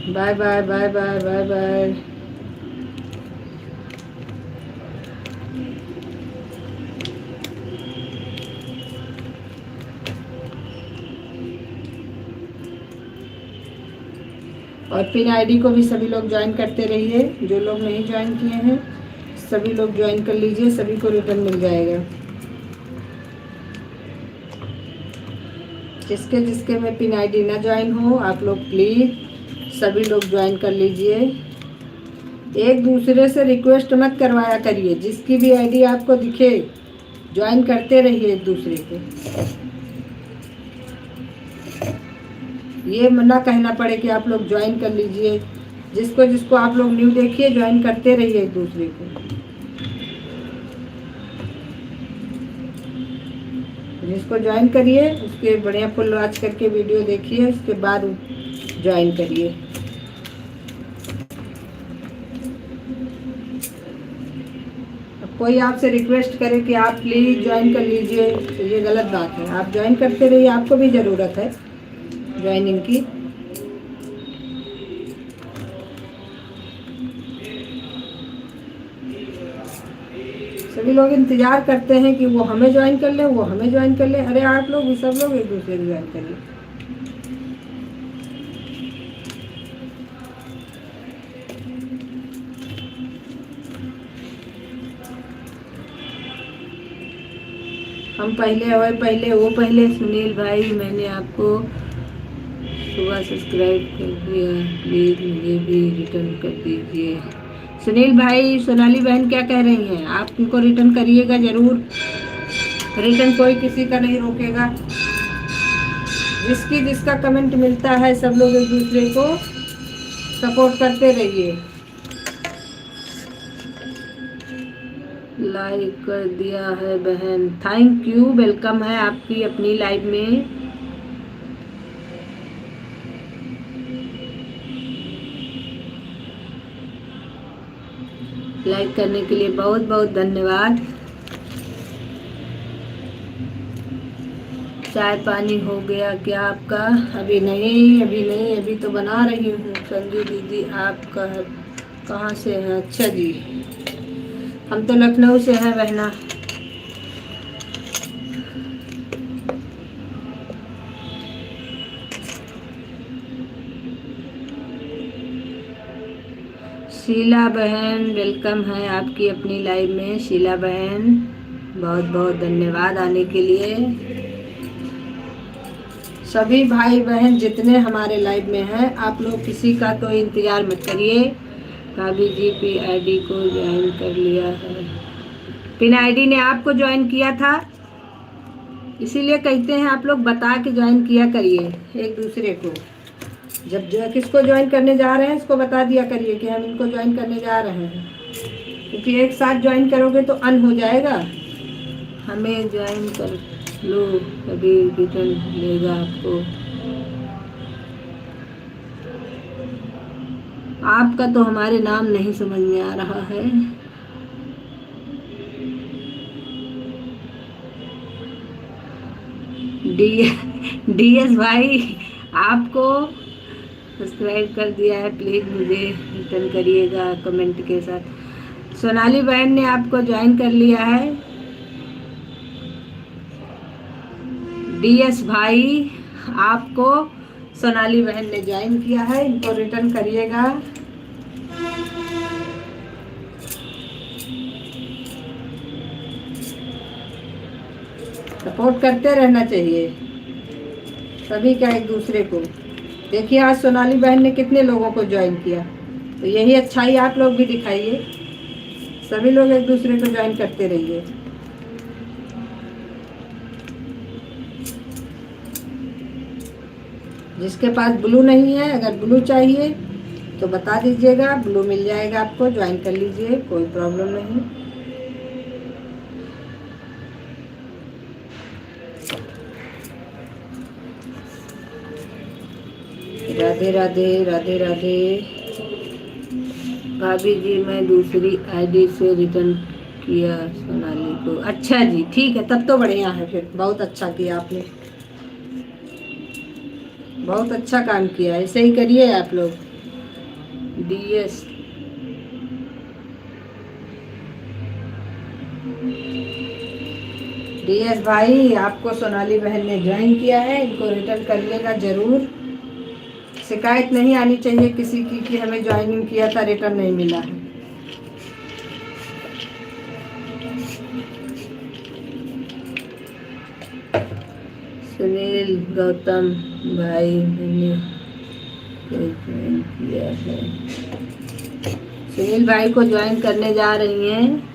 bye bye bye bye bye bye. और पिन आईडी को भी सभी लोग ज्वाइन करते रहिए, जो लोग नहीं ज्वाइन किए हैं सभी लोग ज्वाइन कर लीजिए, सभी को रिटर्न मिल जाएगा। जिसके जिसके में पिन आईडी ना ज्वाइन हो, आप लोग प्लीज़ सभी लोग ज्वाइन कर लीजिए। एक दूसरे से रिक्वेस्ट मत करवाया करिए, जिसकी भी आईडी आपको दिखे ज्वाइन करते रहिए एक दूसरे को। ये ना कहना पड़े कि आप लोग ज्वाइन कर लीजिए। जिसको जिसको आप लोग न्यू देखिए, ज्वाइन करते रहिए एक दूसरे को। जिसको ज्वाइन करिए उसके बढ़िया फुल वॉच करके वीडियो देखिए, उसके बाद ज्वाइन करिए। कोई आपसे रिक्वेस्ट करे कि आप प्लीज़ ज्वाइन कर लीजिए तो ये गलत बात है। आप ज्वाइन करते रहिए, आपको भी ज़रूरत है ज्वाइनिंग की। सभी लोग इंतज़ार करते हैं कि वो हमें ज्वाइन कर ले, वो हमें ज्वाइन कर ले। अरे आप लोग भी, सब लोग एक दूसरे को ज्वाइन करिए। हम पहले और पहले वो पहले। सुनील भाई, मैंने आपको सुबह सब्सक्राइब कर दिया, प्लीज़ मुझे भी रिटर्न कर दीजिए। सुनील भाई, सोनाली बहन क्या कह रही हैं? आप उनको रिटर्न करिएगा ज़रूर। रिटर्न कोई किसी का नहीं रोकेगा। जिसका कमेंट मिलता है सब लोग एक दूसरे को सपोर्ट करते रहिए। लाइक कर दिया है बहन, थैंक यू, वेलकम है आपकी अपनी लाइव में। लाइक करने के लिए बहुत बहुत धन्यवाद। चाय पानी हो गया क्या आपका? अभी नहीं, अभी तो बना रही हूँ। संजू दीदी, आप कहाँ से हैं? अच्छा जी, हम तो लखनऊ से हैं बहना। शीला बहन, वेलकम है आपकी अपनी लाइव में। शीला बहन, बहुत बहुत धन्यवाद आने के लिए। सभी भाई बहन जितने हमारे लाइव में हैं, आप लोग किसी का तो इंतज़ार मत करिए। भाभी जी PID को ज्वाइन कर लिया है। पिन आईडी ने आपको ज्वाइन किया था, इसीलिए कहते हैं आप लोग बता के ज्वाइन किया करिए एक दूसरे को। जब जो किसको ज्वाइन करने जा रहे हैं इसको बता दिया करिए कि हम इनको ज्वाइन करने जा रहे हैं, क्योंकि एक साथ ज्वाइन करोगे तो अन हो जाएगा। हमें ज्वाइन कर लो, अभी रिटर्न लेगा आपको। आपका तो हमारे नाम नहीं समझ में आ रहा है। DS भाई, आपको सब्सक्राइब कर दिया है, प्लीज़ मुझे रिटर्न करिएगा कमेंट के साथ। सोनाली बहन ने आपको ज्वाइन कर लिया है। DS भाई, आपको सोनाली बहन ने ज्वाइन किया है, इनको रिटर्न करिएगा। सपोर्ट करते रहना चाहिए सभी का एक दूसरे को। देखिए आज सोनाली बहन ने कितने लोगों को ज्वाइन किया, तो यही अच्छाई आप लोग भी दिखाइए। सभी लोग एक दूसरे को ज्वाइन करते रहिए। जिसके पास ब्लू नहीं है, अगर ब्लू चाहिए तो बता दीजिएगा, ब्लू मिल जाएगा आपको, ज्वाइन कर लीजिए, कोई प्रॉब्लम नहीं। राधे राधे, राधे राधे। भाभी जी, मैं दूसरी आईडी से रिटर्न किया सोनाली को। अच्छा जी, ठीक है, तब तो बढ़िया है, फिर बहुत अच्छा किया आपने, बहुत अच्छा काम किया। ऐसे ही करिए आप लोग। DS भाई, आपको सोनाली बहन ने ज्वाइन किया है, इनको रिटर्न करिएगा जरूर। शिकायत नहीं आनी चाहिए किसी की कि हमें ज्वाइनिंग किया था रिटर्न नहीं मिला है। सुनील गौतम भाई, को ज्वाइन किया है। सुनील भाई को ज्वाइन करने जा रही हैं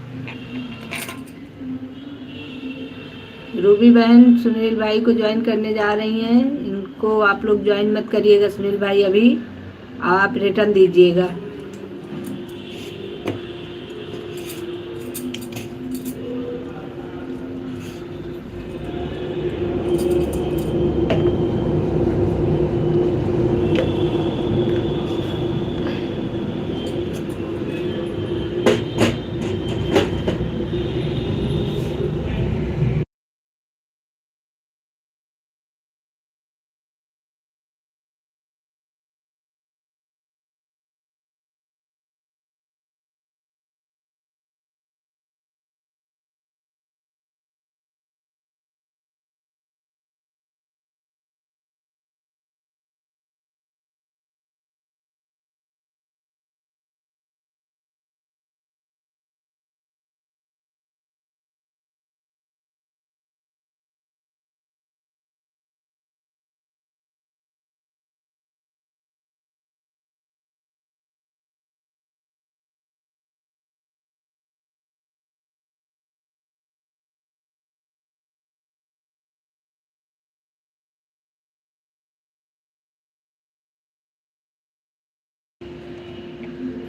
रूबी बहन। सुनील भाई को ज्वाइन करने जा रही हैं। इनको आप लोग ज्वाइन मत करिएगा सुनील भाई, अभी आप रिटर्न दीजिएगा।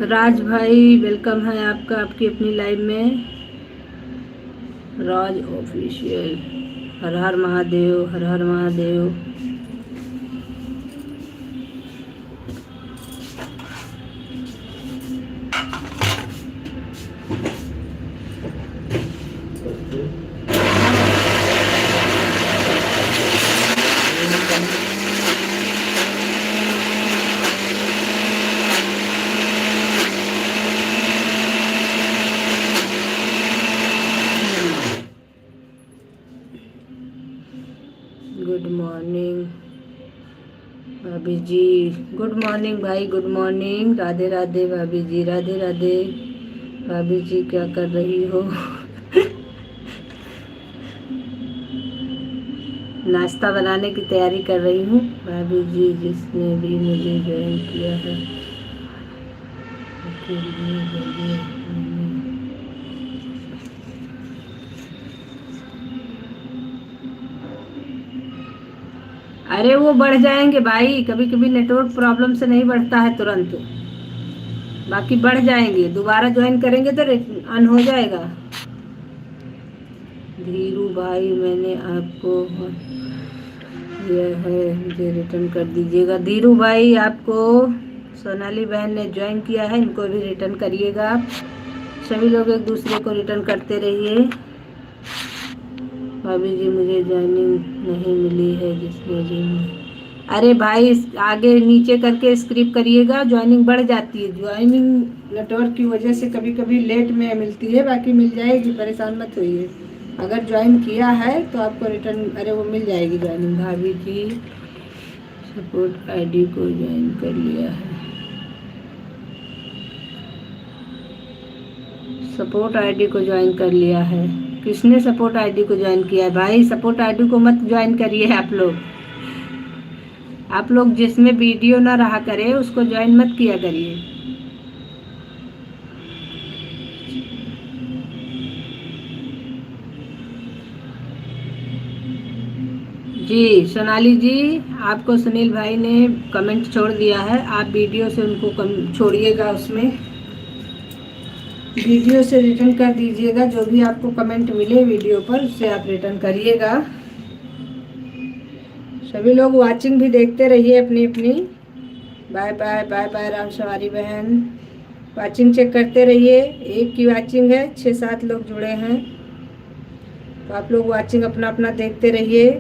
राज भाई वेलकम है आपका आपकी अपनी लाइव में। राज ऑफिशियल। हर हर महादेव, हर हर महादेव। गुड मॉर्निंग भाभी जी। गुड मॉर्निंग भाई, गुड मॉर्निंग। राधे राधे भाभी जी, राधे राधे। भाभी जी क्या कर रही हो? नाश्ता बनाने की तैयारी कर रही हूँ भाभी जी। जिसने भी मुझे ज्वाइन किया है उसके लिए बोलिए। अरे वो बढ़ जाएंगे भाई, कभी कभी नेटवर्क प्रॉब्लम से नहीं बढ़ता है तुरंत, बाकी बढ़ जाएंगे। दोबारा ज्वाइन करेंगे तो अन हो जाएगा। धीरू भाई मैंने आपको यह है, मुझे रिटर्न कर दीजिएगा। धीरू भाई आपको सोनाली बहन ने ज्वाइन किया है, इनको भी रिटर्न करिएगा आप। सभी लोग एक दूसरे को रिटर्न करते रहिए। भाभी जी मुझे ज्वाइनिंग नहीं मिली है, जिसने भी अरे भाई आगे नीचे करके स्क्रिप करिएगा, ज्वाइनिंग बढ़ जाती है। ज्वाइनिंग नेटवर्क की वजह से कभी कभी लेट में मिलती है, बाकी मिल जाएगी, परेशान मत होइए। अगर ज्वाइन किया है तो आपको रिटर्न, अरे वो मिल जाएगी ज्वाइनिंग। भाभी जी सपोर्ट आईडी को ज्वाइन कर लिया है। सपोर्ट आईडी को ज्वाइन कर लिया है। किसने सपोर्ट आईडी को ज्वाइन किया है? भाई सपोर्ट आईडी को मत ज्वाइन करिए आप लोग। आप लोग जिसमें वीडियो ना रहा करे उसको ज्वाइन मत किया करिए। जी सोनाली जी, आपको सुनील भाई ने कमेंट छोड़ दिया है, आप वीडियो से उनको छोड़िएगा, उसमें वीडियो से रिटर्न कर दीजिएगा। जो भी आपको कमेंट मिले वीडियो पर उससे आप रिटर्न करिएगा। सभी लोग वाचिंग भी देखते रहिए अपनी अपनी। Bye bye bye bye Ram सवारी बहन। वाचिंग चेक करते रहिए। एक की वाचिंग है, 6-7 लोग जुड़े हैं, तो आप लोग वाचिंग अपना अपना देखते रहिए।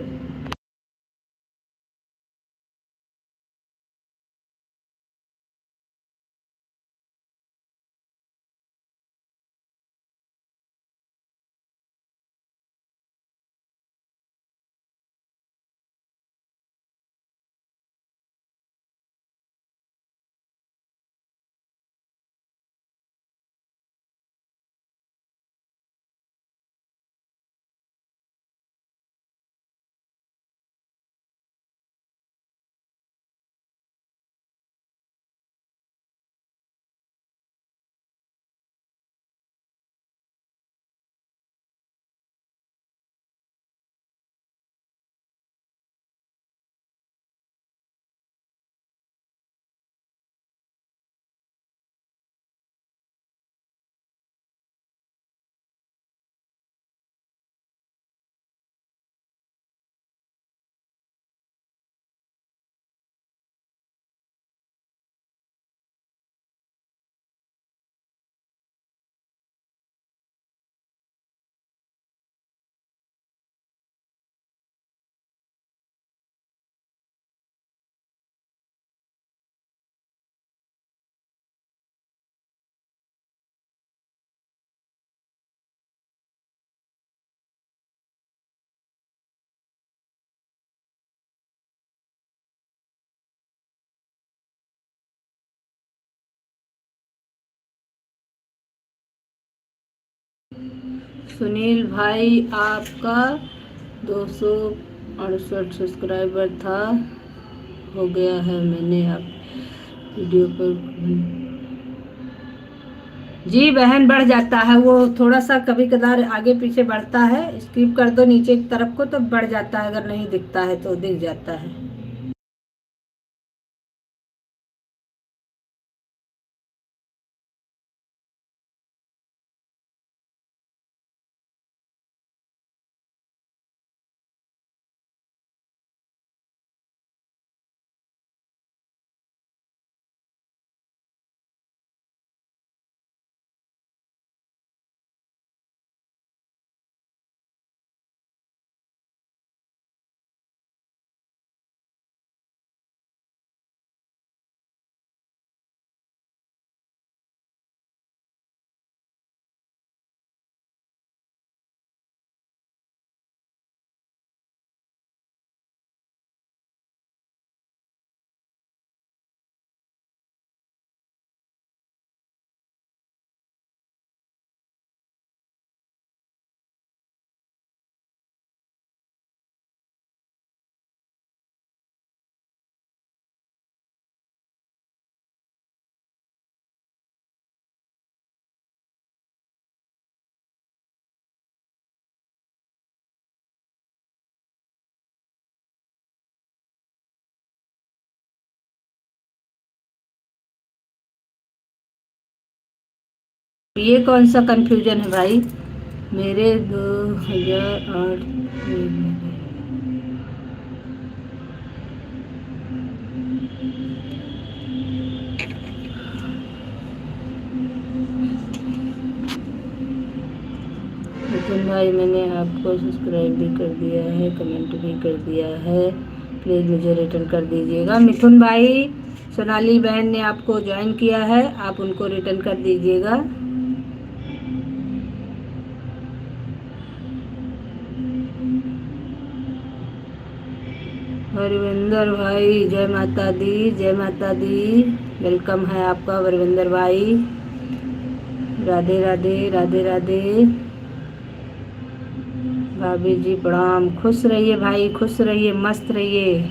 सुनील भाई आपका 268 सब्सक्राइबर था, हो गया है। मैंने आप वीडियो पर जी बहन बढ़ जाता है, वो थोड़ा सा कभी कदार आगे पीछे बढ़ता है। स्किप कर दो नीचे की तरफ को तो बढ़ जाता है, अगर नहीं दिखता है तो दिख जाता है। ये कौन सा कंफ्यूजन है भाई? मेरे 2008 मिथुन भाई मैंने आपको सब्सक्राइब भी कर दिया है, कमेंट भी कर दिया है, प्लीज़ मुझे रिटर्न कर दीजिएगा। मिथुन भाई सोनाली बहन ने आपको ज्वाइन किया है, आप उनको रिटर्न कर दीजिएगा। वरविंदर भाई जय माता दी, जय माता दी, वेलकम है आपका वरविंदर भाई। राधे राधे, राधे राधे। भाभी जी प्रणाम, खुश रहिए भाई, खुश रहिए, मस्त रहिए।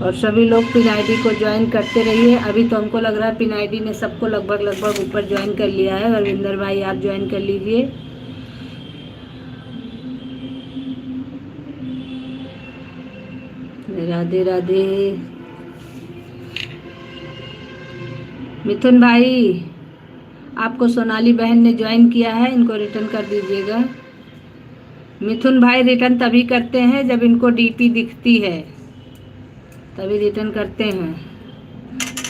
और सभी लोग पिन आईडी को ज्वाइन करते रहिए। अभी तो हमको लग रहा है पिन आईडी ने सबको लगभग ऊपर ज्वाइन कर लिया है। वरविंदर भाई आप ज्वाइन कर लीजिए। राधे राधे। मिथुन भाई आपको सोनाली बहन ने ज्वाइन किया है, इनको रिटर्न कर दीजिएगा। मिथुन भाई रिटर्न तभी करते हैं जब इनको डीपी दिखती है, तभी रिटर्न करते हैं।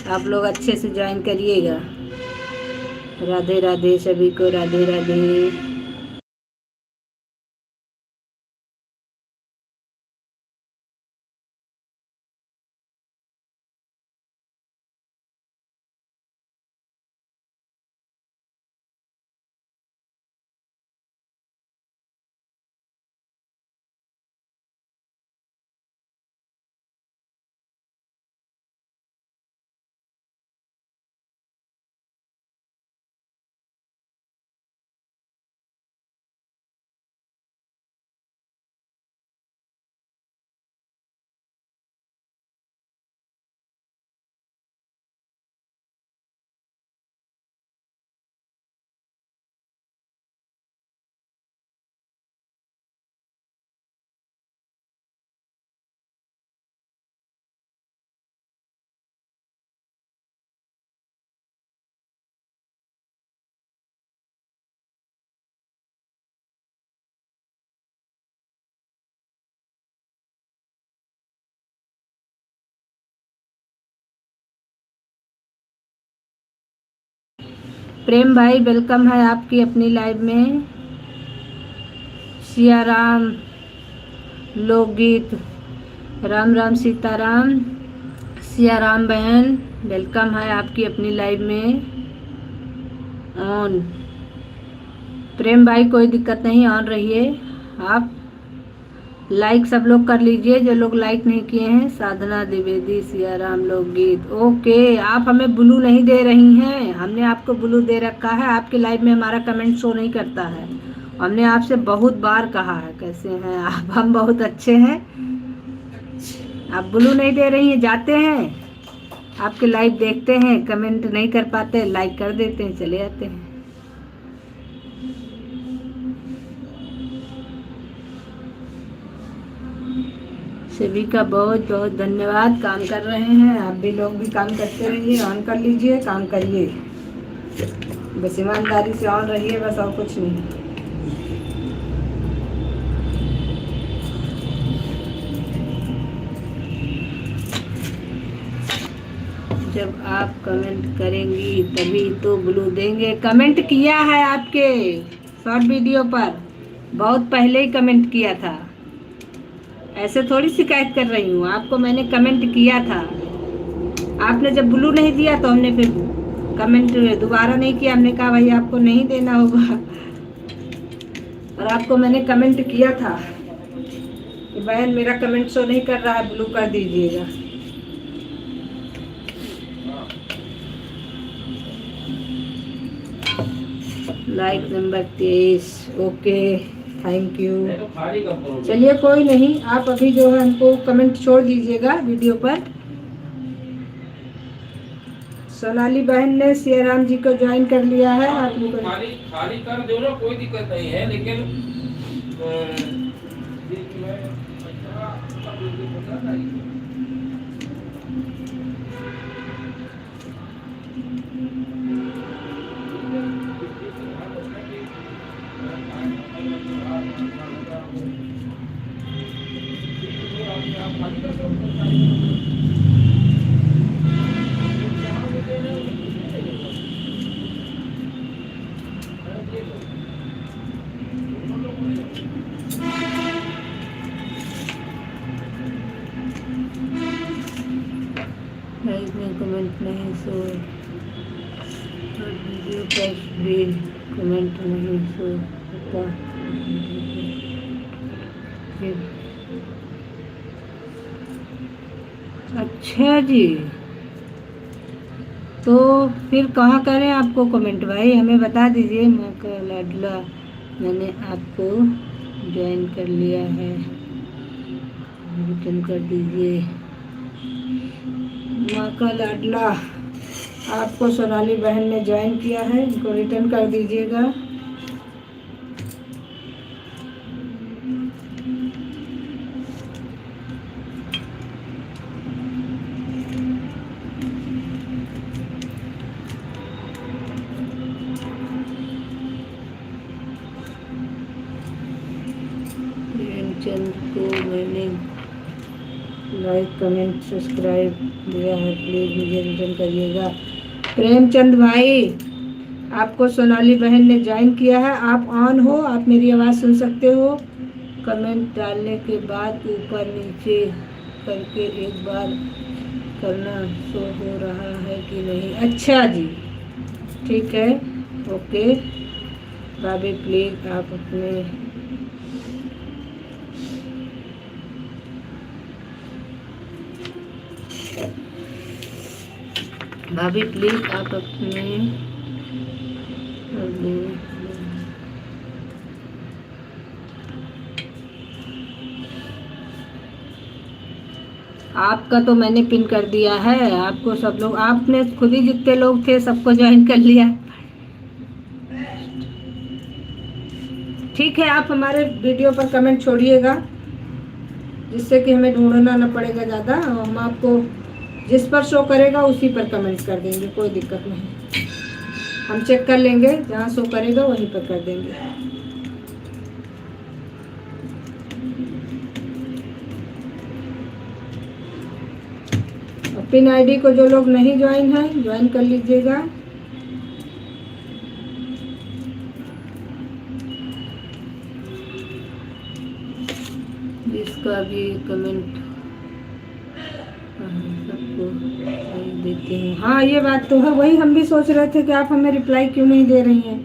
आप लोग अच्छे से ज्वाइन करिएगा। राधे राधे सभी को, राधे राधे। प्रेम भाई वेलकम है आपकी अपनी लाइव में। सिया राम लोकगीत, राम राम सीताराम। सिया राम बहन वेलकम है आपकी अपनी लाइव में। ऑन प्रेम भाई कोई दिक्कत नहीं, ऑन रहिए आप। लाइक सब लोग कर लीजिए जो लोग लाइक नहीं किए हैं। साधना द्विवेदी सियाराम लोकगीत। ओके, आप हमें ब्लू नहीं दे रही हैं। हमने आपको ब्लू दे रखा है, आपके लाइव में हमारा कमेंट शो नहीं करता है। हमने आपसे बहुत बार कहा है कैसे हैं आप, हम बहुत अच्छे हैं। आप ब्लू नहीं दे रही हैं, जाते हैं आपके लाइव देखते हैं, कमेंट नहीं कर पाते, लाइक कर देते हैं, चले जाते हैं। सभी का बहुत बहुत धन्यवाद। काम कर रहे हैं, आप भी लोग भी काम करते रहिए, ऑन कर लीजिए, काम करिए, बस ईमानदारी से ऑन रहिए, बस और कुछ नहीं। जब आप कमेंट करेंगी तभी तो ब्लू देंगे। कमेंट किया है आपके शॉर्ट वीडियो पर, बहुत पहले ही कमेंट किया था, ऐसे थोड़ी शिकायत कर रही हूँ, आपको मैंने कमेंट किया था। आपने जब ब्लू नहीं दिया तो हमने फिर कमेंट दोबारा नहीं किया, हमने कहा भाई आपको नहीं देना होगा। और आपको मैंने कमेंट किया था कि बहन मेरा कमेंट शो नहीं कर रहा है, ब्लू कर दीजिएगा। Like number 23। Okay, thank you. चलिए कोई नहीं, आप अभी जो है हमको कमेंट छोड़ दीजिएगा वीडियो पर। सोनाली बहन ने सियाराम जी को ज्वाइन कर लिया है। आप लोग खाली कर दो ना, कोई दिक्कत नहीं है, लेकिन कमेंट नहीं सो, वीडियो पर भी कमेंट नहीं सो होता। अच्छा जी, तो फिर कहाँ करें आपको कमेंट भाई, हमें बता दीजिए। माँ का लाडला, मैंने आपको ज्वाइन कर लिया है, रिटर्न कर दीजिए। माँ का लाडला, आपको सोनाली बहन ने ज्वाइन किया है, इनको रिटर्न कर दीजिएगा। प्रेमचंद को मैंने लाइक कमेंट सब्सक्राइब दिया है, प्लीज़ मुझे रिटर्न करिएगा। प्रेमचंद भाई, आपको सोनाली बहन ने ज्वाइन किया है, आप ऑन हो, आप मेरी आवाज़ सुन सकते हो। कमेंट डालने के बाद ऊपर नीचे करके एक बार करना, शो हो रहा है कि नहीं। अच्छा जी, ठीक है, ओके। भाभी प्लीज़ आप अपने भाभी प्लीज़ आप अपने आपका तो मैंने पिन कर दिया है, आपको सब लोग, आपने खुद ही जितने लोग थे सबको ज्वाइन कर लिया। ठीक है, आप हमारे वीडियो पर कमेंट छोड़िएगा, जिससे कि हमें ढूंढना ना पड़ेगा ज़्यादा। हम आपको जिस पर शो करेगा उसी पर कमेंट कर देंगे, कोई दिक्कत नहीं। हम चेक कर लेंगे, जहाँ शो करेगा वहीं पर कर देंगे। और पिन आईडी को जो लोग नहीं ज्वाइन है, ज्वाइन कर लीजिएगा। जिसका भी कमेंट सबको देते हैं। हाँ, ये बात तो है, वही हम भी सोच रहे थे कि आप हमें रिप्लाई क्यों नहीं दे रही हैं।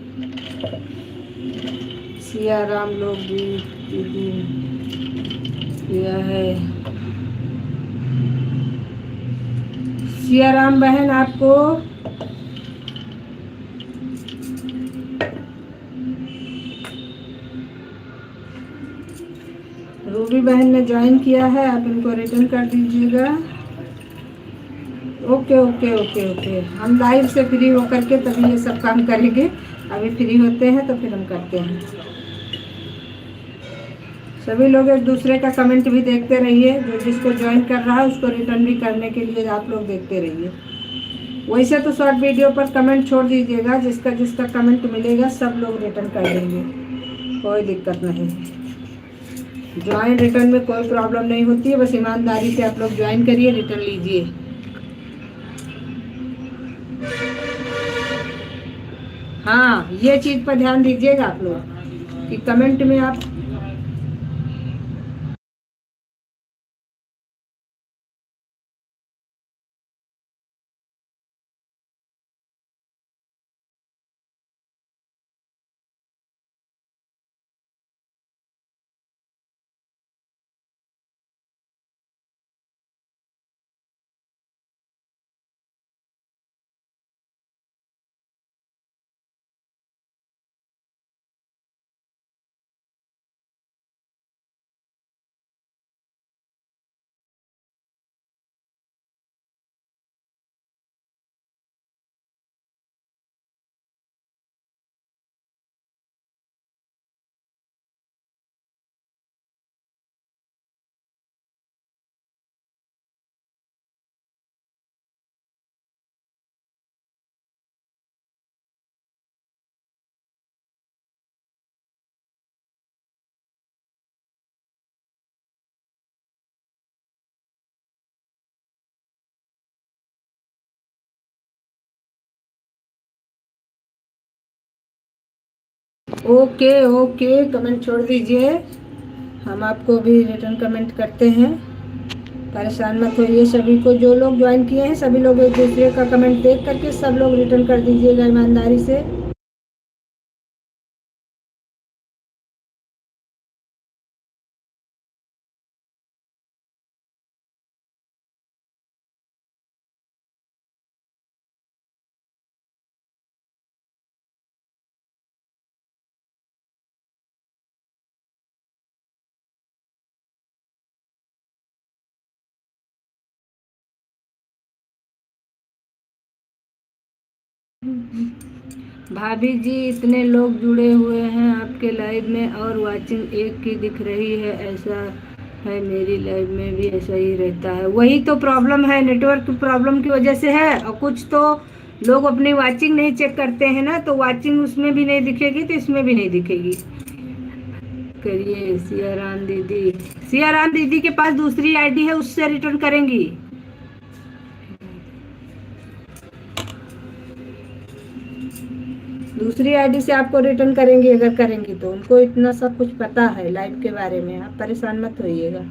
सियाराम लोग भी किया है। सियाराम बहन आपको रूबी बहन ने ज्वाइन किया है, आप इनको रिटर्न कर दीजिएगा। ओके ओके ओके ओके, हम लाइव से फ्री होकर के तभी ये सब काम करेंगे। अभी फ्री होते हैं तो फिर हम करते हैं। सभी लोग एक दूसरे का कमेंट भी देखते रहिए, जो जिसको ज्वाइन कर रहा है उसको रिटर्न भी करने के लिए आप लोग देखते रहिए। वैसे तो शॉर्ट वीडियो पर कमेंट छोड़ दीजिएगा, जिसका जिसका कमेंट मिलेगा सब लोग रिटर्न कर देंगे, कोई दिक्कत नहीं। ज्वाइन रिटर्न में कोई प्रॉब्लम नहीं होती है, बस ईमानदारी से आप लोग ज्वाइन करिए, रिटर्न लीजिए। हाँ, ये चीज़ पर ध्यान दीजिएगा आप लोग कि कमेंट में आप ओके ओके कमेंट छोड़ दीजिए, हम आपको भी रिटर्न कमेंट करते हैं। परेशान मत होइए, सभी को जो लोग ज्वाइन किए हैं सभी लोग एक दूसरे का कमेंट देख करके सब लोग रिटर्न कर दीजिएगा ईमानदारी से। भाभी जी इतने लोग जुड़े हुए हैं आपके लाइव में और वाचिंग एक की दिख रही है, ऐसा है मेरी लाइव में भी ऐसा ही रहता है। वही तो प्रॉब्लम है, नेटवर्क प्रॉब्लम की वजह से है। और कुछ तो लोग अपनी वाचिंग नहीं चेक करते हैं ना, तो वाचिंग उसमें भी नहीं दिखेगी तो इसमें भी नहीं दिखेगी। करिए सियाराम दीदी, सियाराम दीदी के पास दूसरी आईडी है, उससे रिटर्न करेंगी। दूसरी आईडी से आपको रिटर्न करेंगे, अगर करेंगी तो। उनको इतना सब कुछ पता है लाइव के बारे में, आप परेशान मत होइएगा।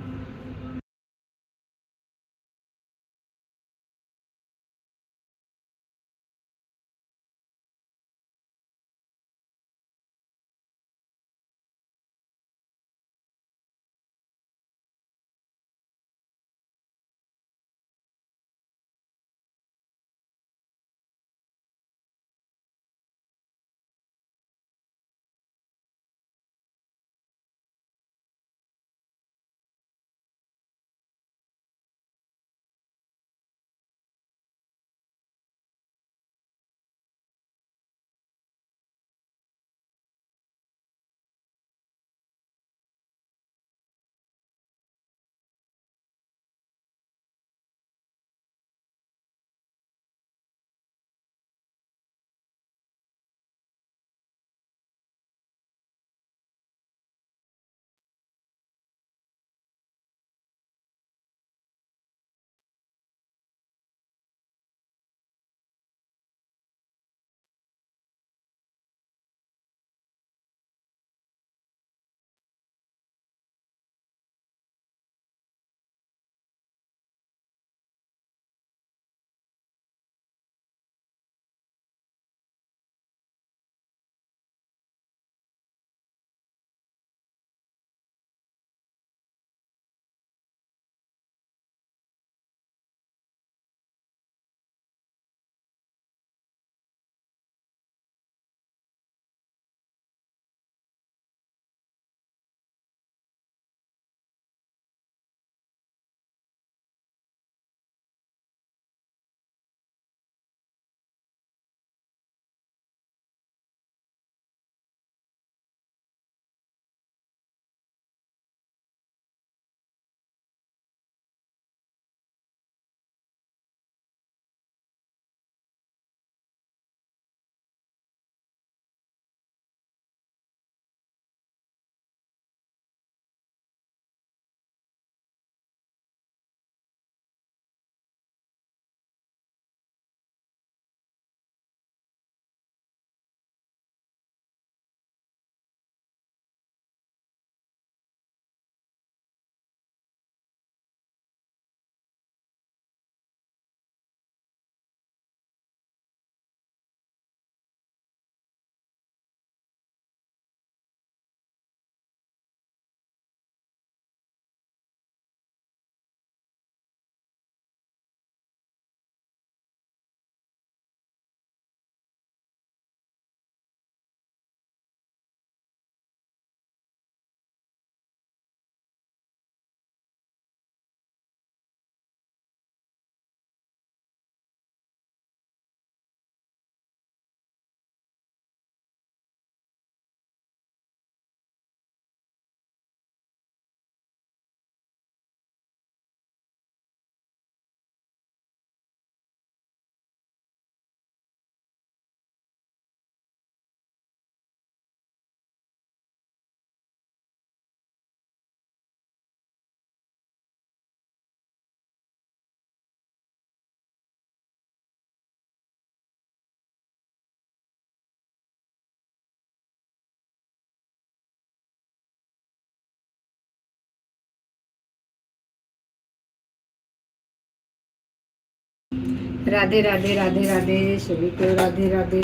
राधे राधे राधे राधे सभी को राधे राधे।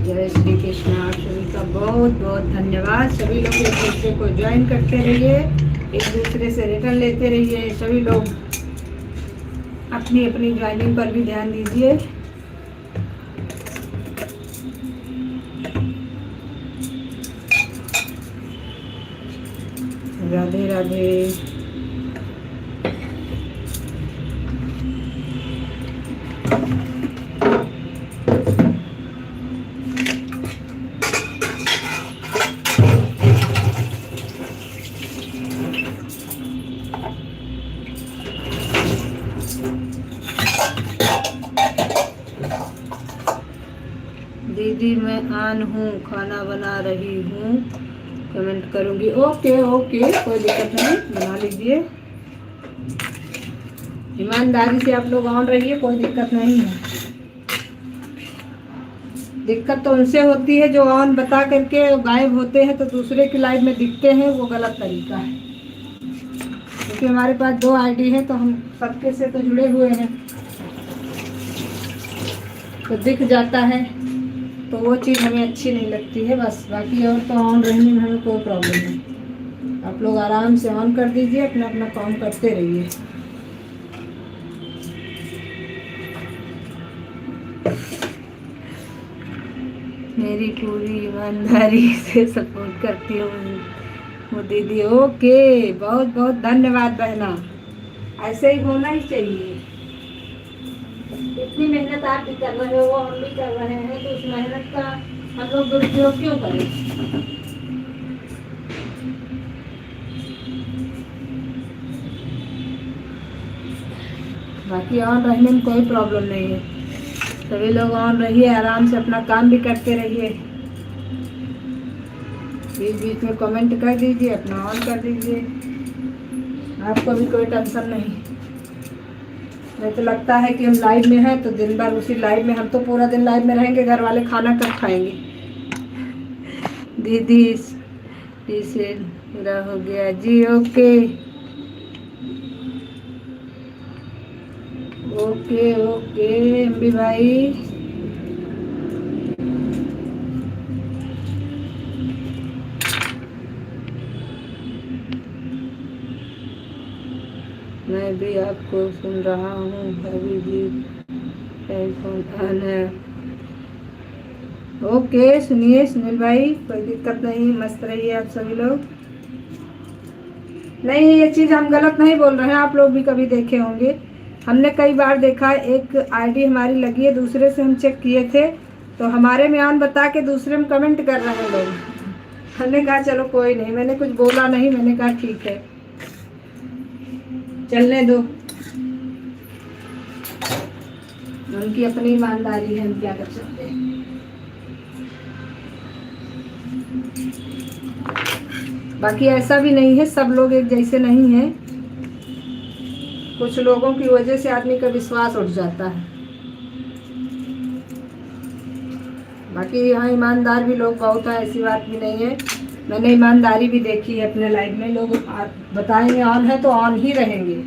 जय श्री कृष्ण। आप सभी का बहुत बहुत धन्यवाद। सभी लोग एक दूसरे को ज्वाइन करते रहिए, एक दूसरे से रिटर्न लेते रहिए। सभी लोग अपनी अपनी ज्वाइनिंग पर भी ध्यान दीजिए। राधे राधे। दीदी मैं ऑन हूँ, खाना बना रही हूँ, कमेंट करूँगी। ओके ओके, कोई दिक्कत नहीं, बना लीजिए। ईमानदारी से आप लोग ऑन रहिए, कोई दिक्कत नहीं है। दिक्कत तो उनसे होती है जो ऑन बता करके गायब होते हैं तो दूसरे की लाइव में दिखते हैं, वो गलत तरीका है। क्योंकि हमारे पास 2 आईडी है तो हम सबके से तो जुड़े हुए हैं, तो दिख जाता है, तो वो चीज़ हमें अच्छी नहीं लगती है बस। बाकी और तो ऑन रहने में हमें कोई प्रॉब्लम नहीं। आप लोग आराम से ऑन कर दीजिए, अपना अपना काम करते रहिए। मेरी पूरी ईमानदारी से सपोर्ट करती हूँ वो दीदी। ओके, बहुत बहुत धन्यवाद बहना, ऐसे ही होना ही चाहिए। इतनी मेहनत आप भी कर रहे हो, हम भी कर रहे हैं, तो उस मेहनत का हम लोग दुरुपयोग क्यों करें। बाकी ऑन रहने में कोई प्रॉब्लम नहीं है। सभी लोग ऑन रहिए, आराम से अपना काम भी करते रहिए। बीच बीच में कमेंट कर दीजिए, अपना ऑन कर दीजिए, आपको भी कोई टेंशन नहीं। मुझे तो लगता है कि हम लाइव में हैं तो दिन भर उसी लाइव में, हम तो पूरा दिन लाइव में रहेंगे, घर वाले खाना कब खाएंगे। दीदी इसे पूरा हो गया जी। ओके ओके ओके एमबी भाई। मैं भी आपको सुन रहा हूँ भाभी जी, फोन ऑन है। ओके, सुनिए सुनील भाई, कोई दिक्कत नहीं, मस्त रहिए आप सभी लोग। नहीं, ये चीज़ हम गलत नहीं बोल रहे हैं, आप लोग भी कभी देखे होंगे। हमने कई बार देखा है, एक आईडी हमारी लगी है, दूसरे से हम चेक किए थे तो हमारे में ऑन बता के दूसरे में कमेंट कर रहे हैं लोग। हमने कहा चलो कोई नहीं, मैंने कुछ बोला नहीं, मैंने कहा ठीक है चलने दो, उनकी अपनी ईमानदारी है, हम क्या कर सकते हैं। बाकी ऐसा भी नहीं है, सब लोग एक जैसे नहीं हैं, कुछ लोगों की वजह से आदमी का विश्वास उठ जाता है। बाकी यहाँ ईमानदार भी लोग बहुत हैं, ऐसी बात भी नहीं है। मैंने ईमानदारी भी देखी है अपने लाइफ में। लोग बताएंगे ऑन है तो ऑन ही रहेंगे।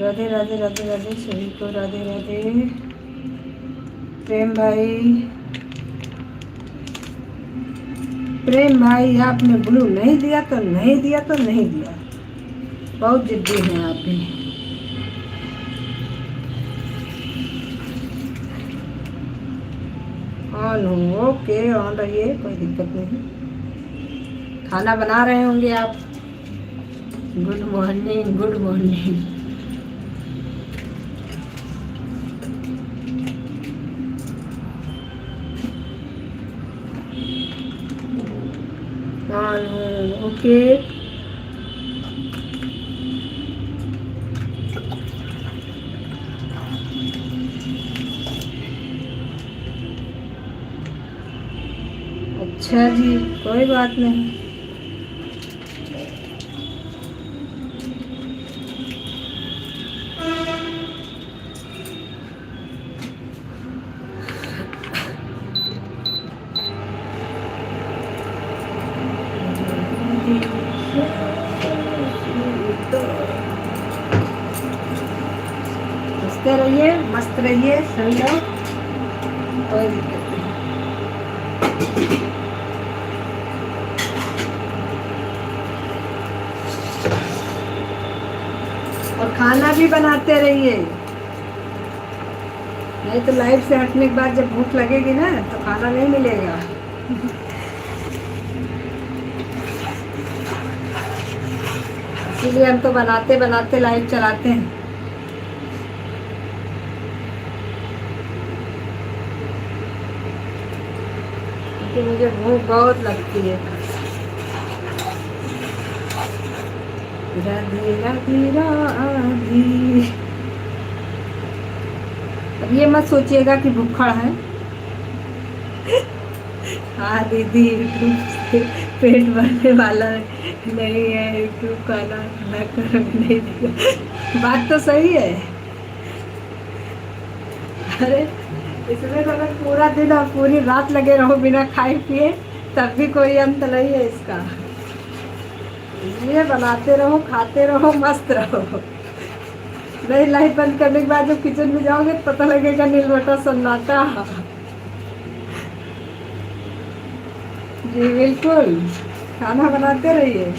राधे राधे राधे राधे, सभी को राधे राधे। प्रेम भाई, प्रेम भाई आपने ब्लू नहीं दिया तो नहीं दिया तो नहीं दिया, बहुत जिद्दी हैं आप भी। ऑन हूँ, ओके ऑन रहिए, कोई दिक्कत नहीं। खाना बना रहे होंगे आप। Good morning, good morning. On हूँ, ओके। अच्छा जी, कोई बात नहीं। हंसते रहिए, मस्त रहिए सभी लोग, कोई दिक्कत नहीं। और खाना भी बनाते रहिए, नहीं तो लाइव से हटने के बाद जब भूख लगेगी ना तो खाना नहीं मिलेगा। इसीलिए हम तो बनाते बनाते लाइव चलाते हैं। क्योंकि मुझे भूख बहुत लगती है। राधे राधे राधे। अब ये मत सोचिएगा कि भूखड़ है। हाँ दीदी, यूट्यूब से पेट भरने वाला नहीं है, यूट्यूब खाना ना कर नहीं दिया। बात तो सही है। अरे इसमें तो अगर पूरा दिन और पूरी रात लगे रहो बिना खाए पिए तब भी कोई अंत नहीं है इसका। इसलिए बनाते रहो, खाते रहो, मस्त रहो। नहीं, लाइट बंद करने के बाद जब किचन में जाओगे तो पता लगेगा नीलबटा सन्नाटा। जी बिल्कुल, खाना बनाते रहिए।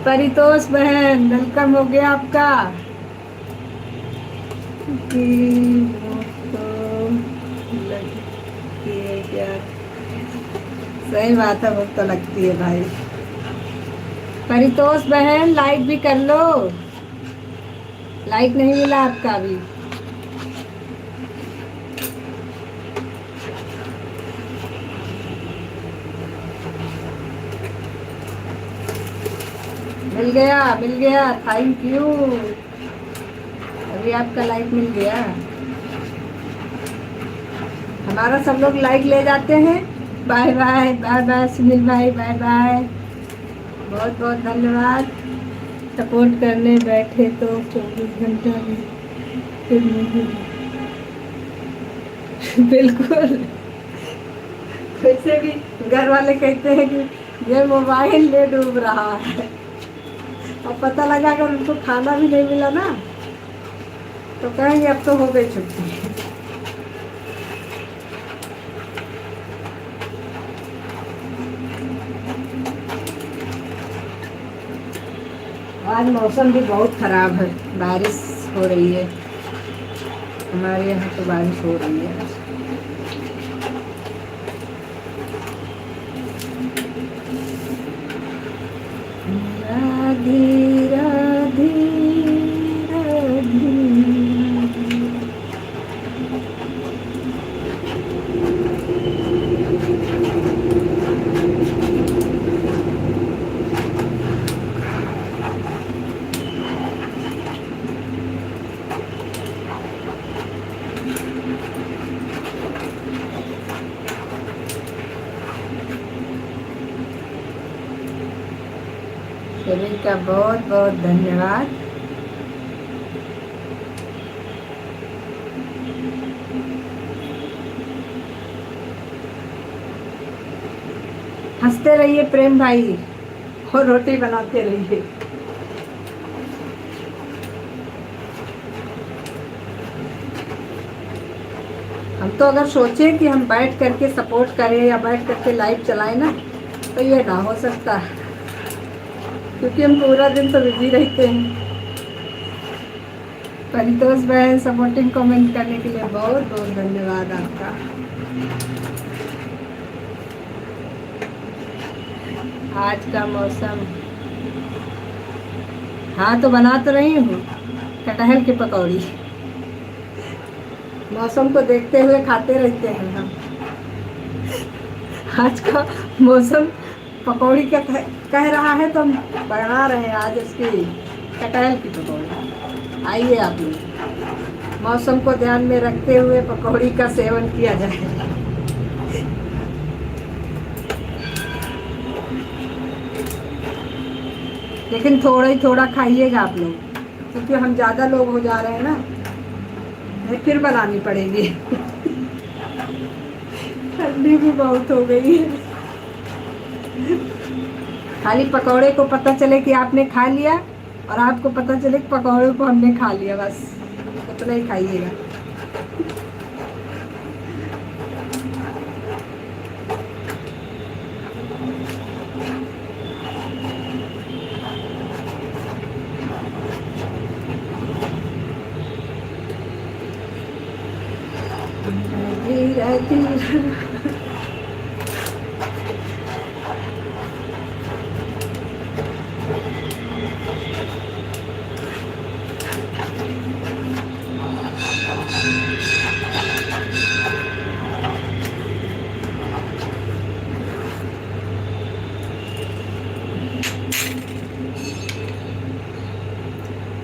परितोष बहन, वेलकम हो गया आपका। लगती है क्या? सही बात है, भूख तो लगती है भाई। परितोष बहन लाइक भी कर लो, लाइक नहीं मिला आपका अभी। मिल गया, थैंक यू। अभी आपका लाइक मिल गया। हमारा सब लोग लाइक ले जाते हैं। Bye bye bye bye Sunil भाई, बाय बाय। बहुत बहुत धन्यवाद। सपोर्ट करने बैठे तो 24 घंटा भी फिर नहीं। बिल्कुल, वैसे भी घर वाले कहते हैं कि ये मोबाइल ले डूब रहा है। और पता लगा अगर उनको खाना भी नहीं मिला ना तो कहेंगे अब तो हो गई छुट्टी। आज मौसम भी बहुत खराब है, बारिश हो रही है। हमारे यहाँ तो बारिश हो रही है। राधे राधे राधे। सभी का बहुत बहुत धन्यवाद। हंसते रहिए प्रेम भाई और रोटी बनाते रहिए। हम तो अगर सोचें कि हम बैठ करके सपोर्ट करें या बैठ करके लाइव चलाएं ना, तो ये ना हो सकता, क्योंकि हम पूरा दिन तो बिजी रहते हैं। परितोष बहन सपोर्टिंग कमेंट करने के लिए बहुत बहुत धन्यवाद आपका। आज का मौसम, हाँ तो बना तो रही हूँ कटहल की पकौड़ी। मौसम को देखते हुए खाते रहते हैं हम। आज का मौसम पकौड़ी का कह रहा है तो हम बना रहे हैं आज उसकी कटहल की पकौड़ी। आइए आप लोग मौसम को ध्यान में रखते हुए पकौड़ी का सेवन किया जाए। लेकिन थोड़ा ही थोड़ा खाइएगा आप लोग, क्योंकि हम ज़्यादा लोग हो जा रहे हैं ना, फिर बनानी पड़ेगी। ठंडी भी बहुत हो गई है। खाली पकौड़े को पता चले कि आपने खा लिया और आपको पता चले कि पकौड़े को हमने खा लिया, बस उतना ही खाइएगा।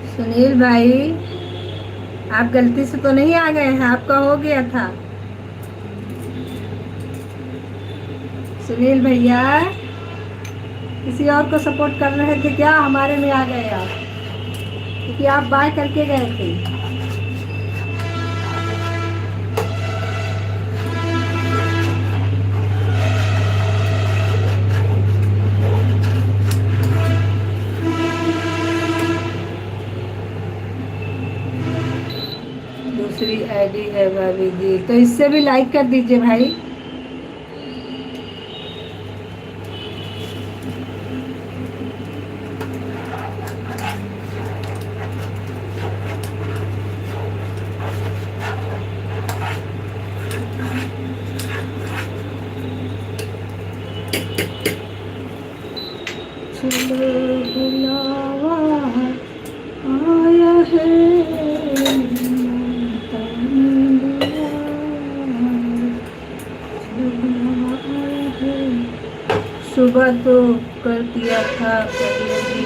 सुनील भाई, आप गलती से तो नहीं आ गए हैं? आपका हो गया था। सुनील भैया किसी और को सपोर्ट कर रहे थे क्या? हमारे में आ गए आप, क्योंकि आप बाय करके गए थे। दूसरी आईडी है भाभी जी, तो इससे भी लाइक कर दीजिए भाई। बुलावा आया है, सुबह तो कर दिया था कभी।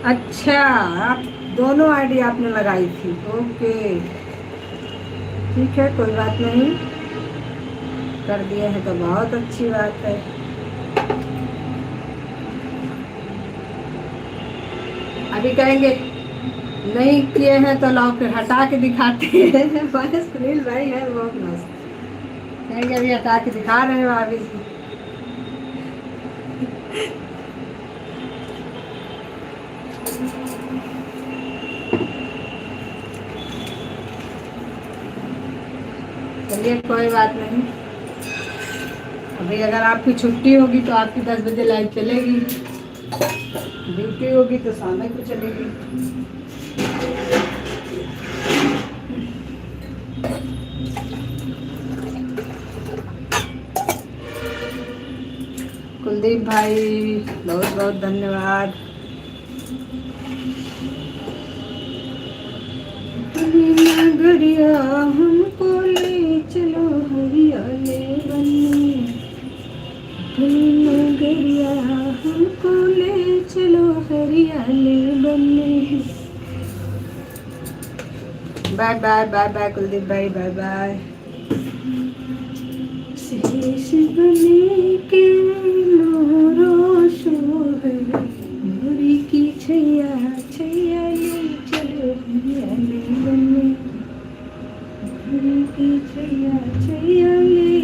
अच्छा, आप दोनों आईडी आपने लगाई थी? ओके ठीक है, कोई बात नहीं, कर दिए हैं तो बहुत अच्छी बात है। अभी कहेंगे नहीं किए हैं तो लाओ फिर हटा के दिखाते हैं। सुनील भाई है बहुत मस्त, कहेंगे अभी हटा के दिखा रहे हैं भाभी जी। चलिए कोई बात नहीं, अभी अगर आपकी छुट्टी होगी तो आपकी 10 बजे लाइव चलेगी, ड्यूटी होगी तो शाम को चलेगी। कुलदीप भाई बहुत बहुत धन्यवाद। नगरिया हमको ले चलो हरियाले बने, नगरिया हमको ले चलो हरियाले बने। Bye bye bye bye Kuldeep भाई, बाय बाय। शेष बने के मोरो सोहर, मोरी की छैया छैया ले चलो हरियाले बने, मोरी की छैया छैया ले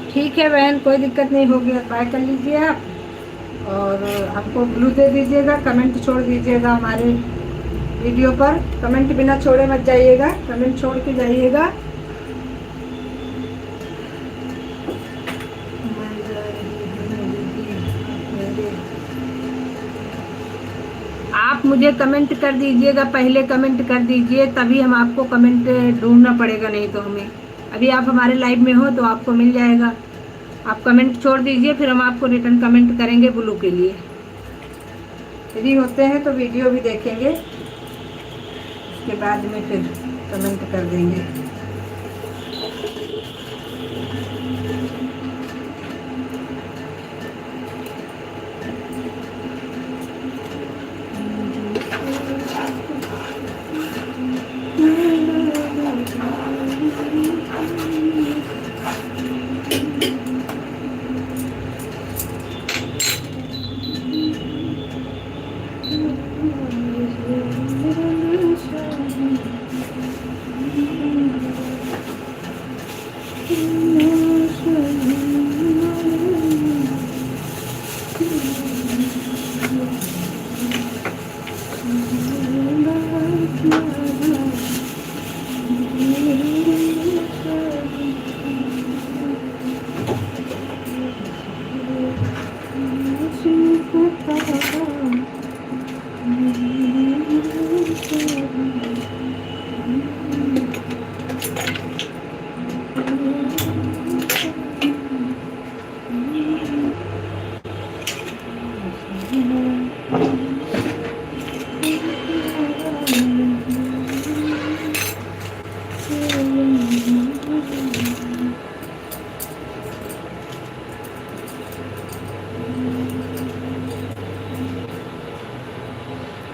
ठीक है बहन, कोई दिक्कत नहीं, हो गया, बाय कर लीजिए आप। और हमको ब्लू दे दीजिएगा, कमेंट छोड़ दीजिएगा हमारे वीडियो पर। कमेंट बिना छोड़े मत जाइएगा, कमेंट छोड़ के जाइएगा। आप मुझे कमेंट कर दीजिएगा, पहले कमेंट कर दीजिए, तभी हम आपको कमेंट ढूंढना पड़ेगा, नहीं तो हमें। अभी आप हमारे लाइव में हो तो आपको मिल जाएगा। आप कमेंट छोड़ दीजिए, फिर हम आपको रिटर्न कमेंट करेंगे ब्लू के लिए। फ्री होते हैं तो वीडियो भी देखेंगे, उसके बाद में फिर कमेंट कर देंगे।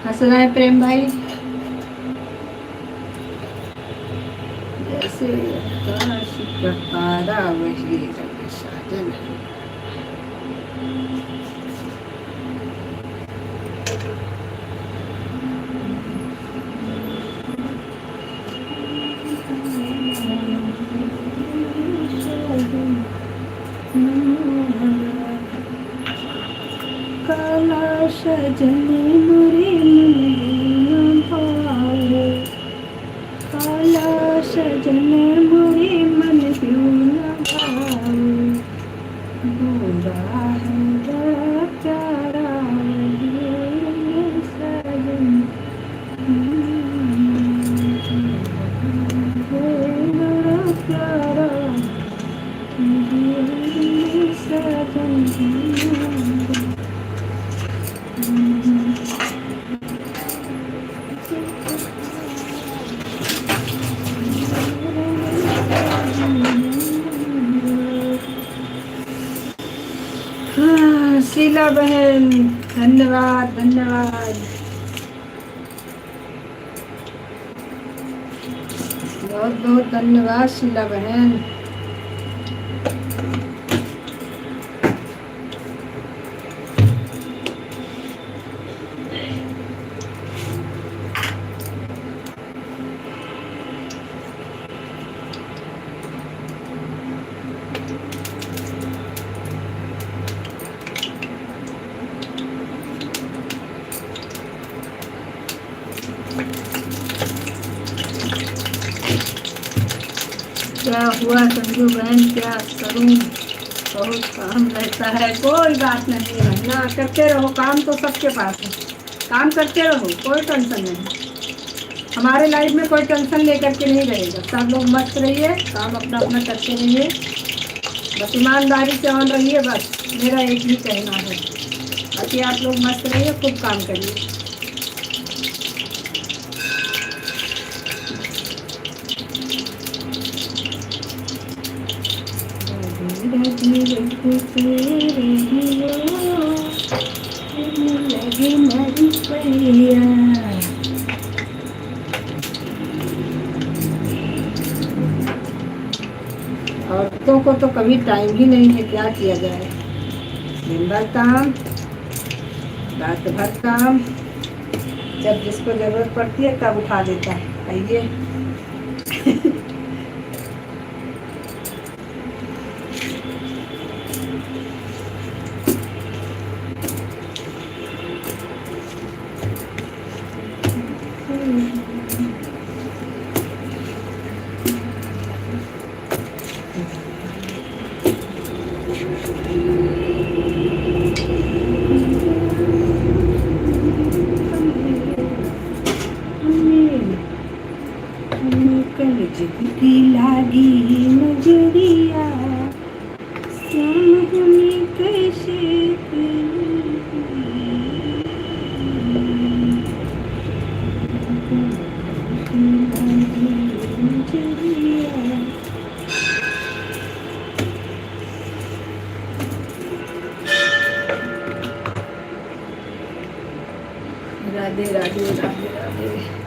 हंस रहे हैं प्रेम भाई, जैसे आकाश का तारा वही रंग साजन। काला सजन मुरे मन भावे, काला सजन मुरे मन भावे, गोरा है बड़ा प्यारा ये सजन, बड़ा प्यारा ये सजन। शीला बहन, धन्यवाद धन्यवाद, बहुत बहुत धन्यवाद शीला बहन। क्या हुआ संजू बहन, क्या करूं, बहुत काम रहता है। कोई बात नहीं रहना, करते रहो, काम तो सबके पास है, काम करते रहो, कोई टेंशन नहीं। हमारे लाइफ में कोई टेंशन लेकर के नहीं रहेगा, सब लोग मस्त रहिए, काम अपना अपना करते रहिए, बस ईमानदारी से ऑन रहिए, बस मेरा एक ही कहना है। बाकी आप लोग मस्त रहिए, खूब काम करिए। लगे मरी पैया। औरतों को तो कभी टाइम ही नहीं है, क्या किया जाए। दिन भर काम, रात भर काम, जब जिसको जरूरत पड़ती है तब उठा देता है। आइए की लागी नजरिया, श्याम हमें कैसे राधे राधे राधे राधे।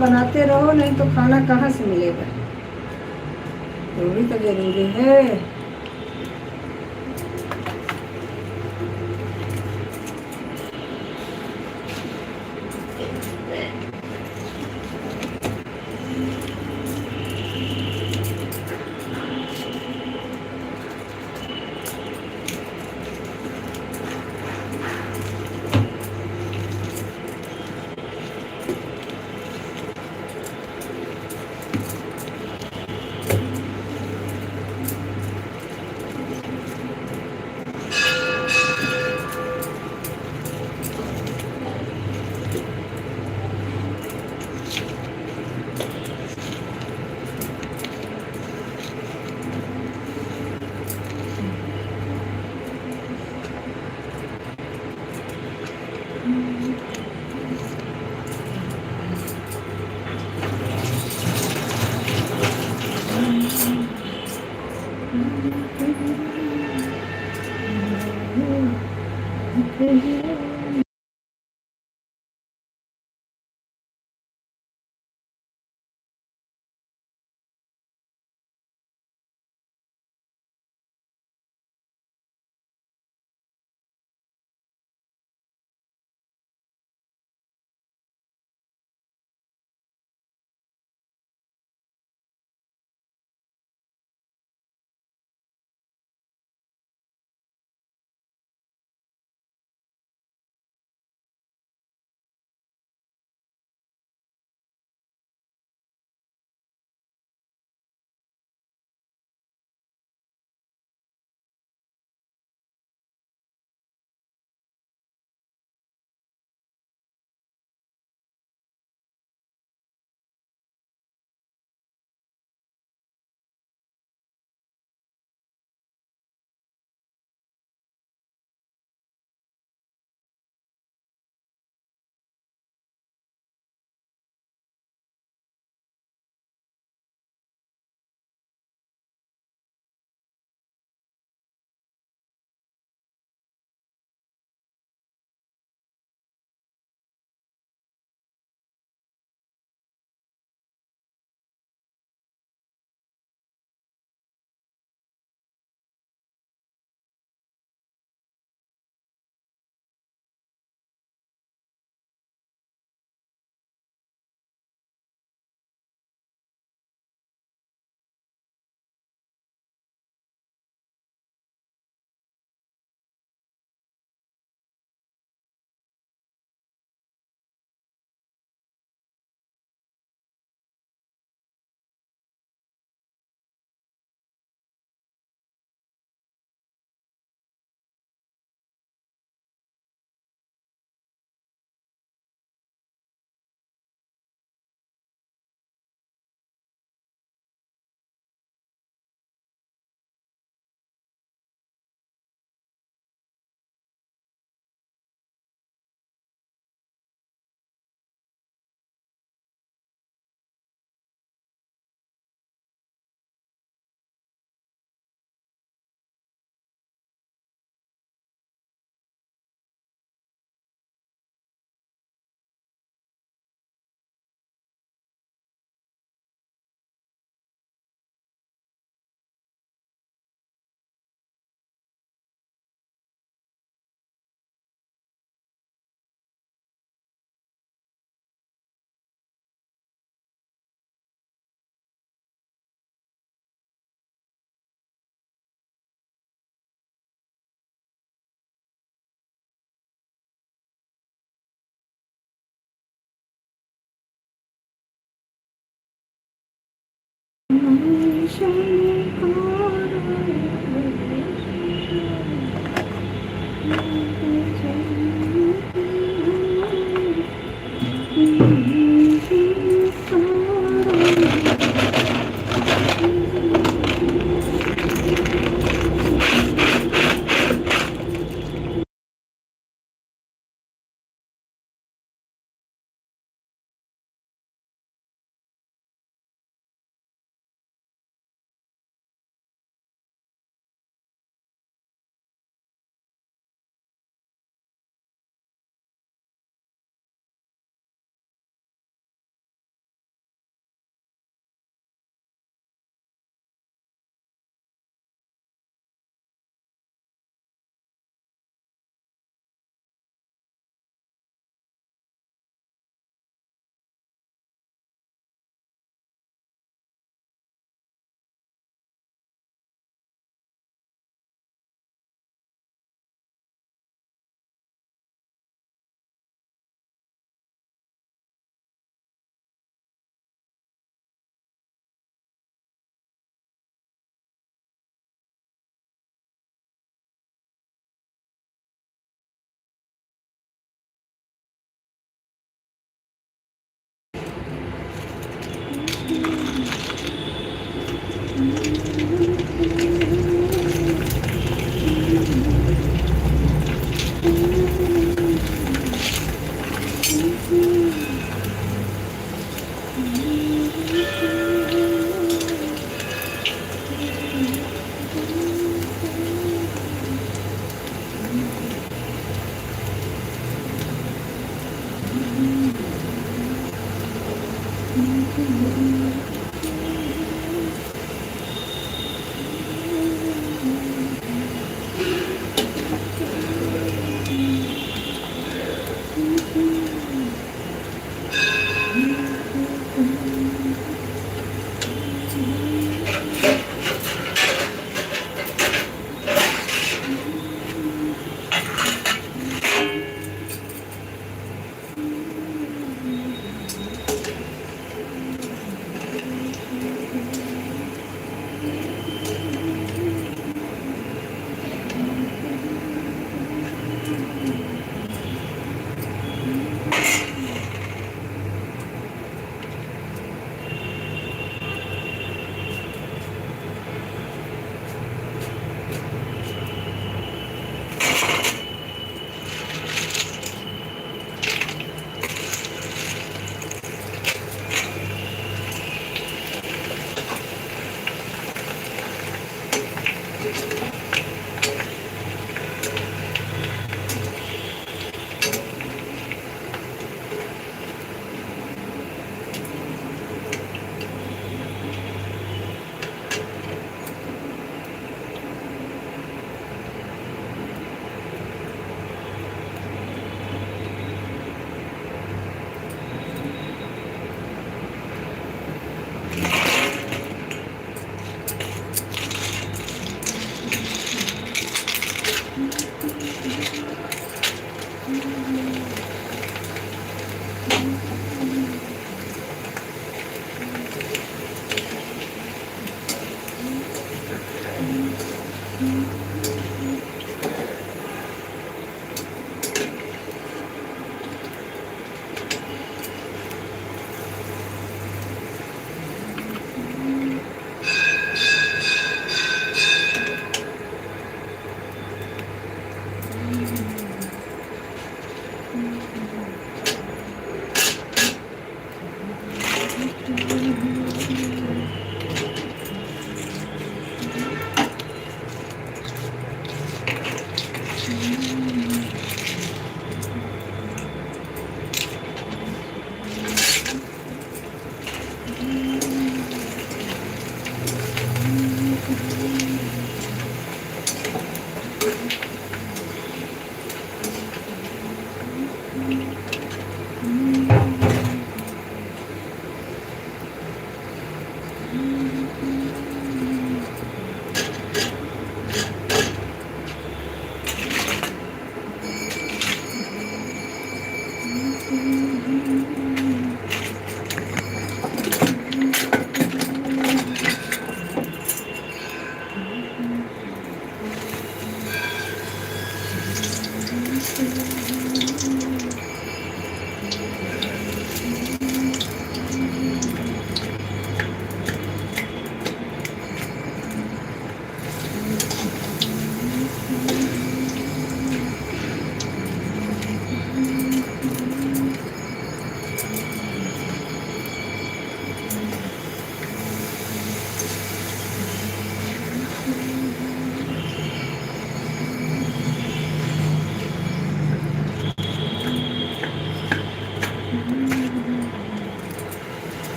बनाते रहो, नहीं तो खाना कहाँ से मिलेगा। वो भी तो जरूरी है।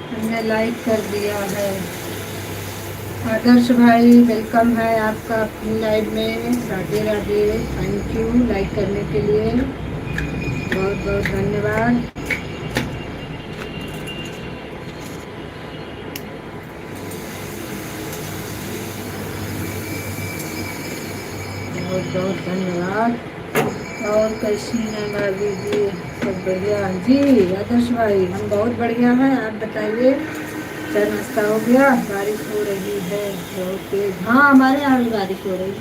हमने लाइक कर दिया है। आदर्श भाई वेलकम है आपका अपनी लाइव में। Radhe Radhe, thank you like करने के लिए, बहुत बहुत धन्यवाद। बहुत बहुत धन्यवाद। और कैसी हैं भाभी जी? सब बढ़िया जी। आदर्श भाई हम बहुत बढ़िया हैं, आप बताइए। चाय नाश्ता हो गया? बारिश हो रही है बहुत तेज। हाँ हमारे यहाँ भी बारिश हो रही है।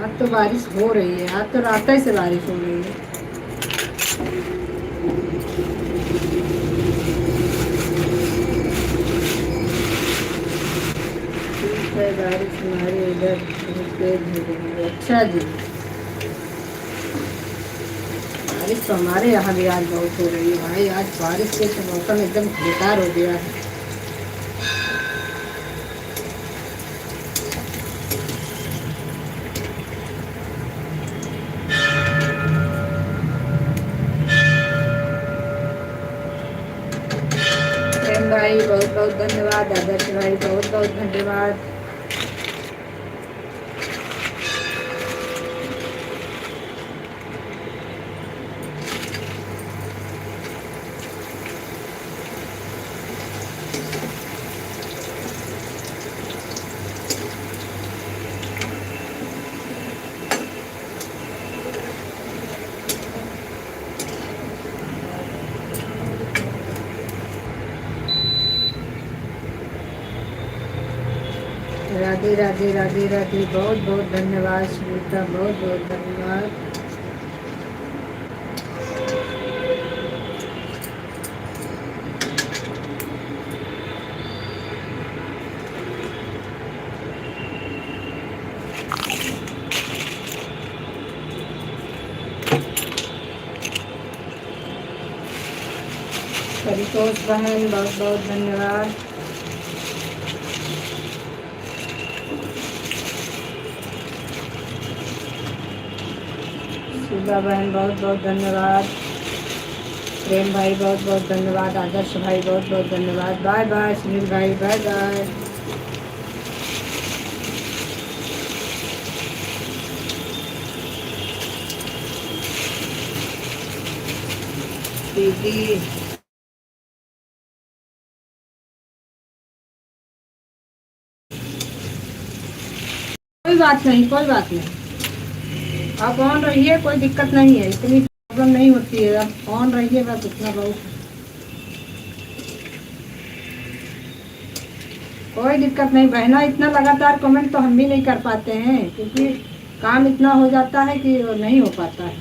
आज तो बारिश हो रही है, आज तो रात ही से बारिश हो रही है। ठीक है, बारिश हमारे इधर बहुत तेज हो रही है। अच्छा जी, बारिश तो हमारे यहाँ भी आज बहुत हो रही है भाई। आज बारिश से तो मौसम एकदम बेकार हो गया है। प्रेम भाई बहुत बहुत धन्यवाद। आदर्श भाई बहुत बहुत धन्यवाद। राधे राधे राधे राधे, बहुत बहुत धन्यवाद सुनीता, बहुत बहुत धन्यवाद। परितोष बहन बहुत बहुत धन्यवाद। सुधा बहन बहुत बहुत धन्यवाद। प्रेम भाई बहुत बहुत धन्यवाद। आदर्श भाई बहुत बहुत धन्यवाद। बाय बाय सुनील भाई, बाय बाय। दीदी कोई बात नहीं, कोई बात नहीं, आप ऑन रहिए, कोई दिक्कत नहीं है, इतनी प्रॉब्लम नहीं होती है। आप ऑन रहिए बस, इतना बहुत। कोई दिक्कत नहीं बहना, इतना लगातार कमेंट तो हम भी नहीं कर पाते हैं क्योंकि काम इतना हो जाता है कि वो नहीं हो पाता है।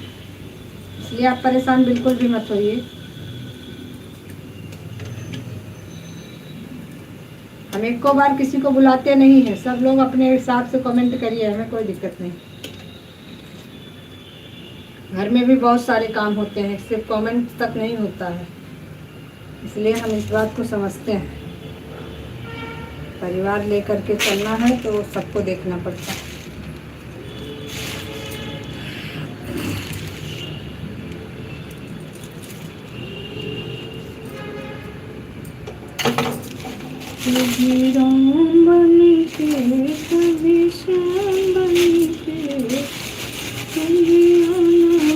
इसलिए आप परेशान बिल्कुल भी मत होइए। हम एक को बार किसी को बुलाते नहीं हैं, सब लोग अपने हिसाब से कमेंट करिए, हमें कोई दिक्कत नहीं। घर में भी बहुत सारे काम होते हैं, सिर्फ कमेंट तक नहीं होता है, इसलिए हम इस बात को समझते हैं। परिवार लेकर के चलना है तो सबको देखना पड़ता है। कभी राम बन के, कभी श्याम बन के, कभी आना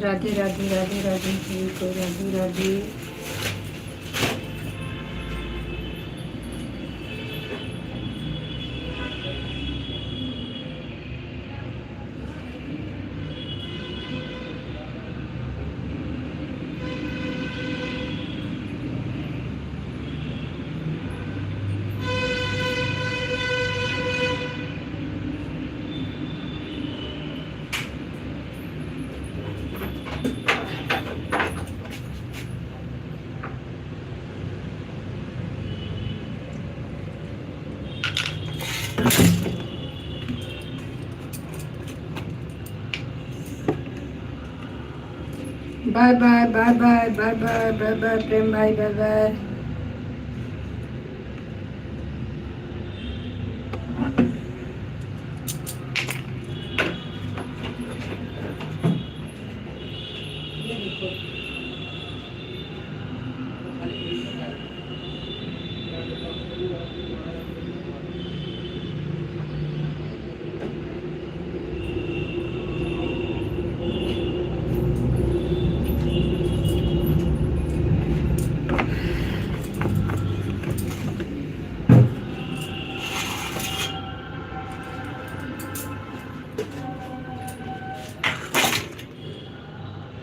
राधे राधे राधे राधे जी को Radhe Radhe. Bye bye bye bye bye bye bye bye Prem भाई bye bye.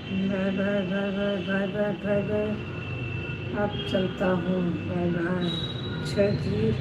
Bye bye bye bye bye bye bye bye. अब चलता हूँ, बाय बाय। अच्छा जी।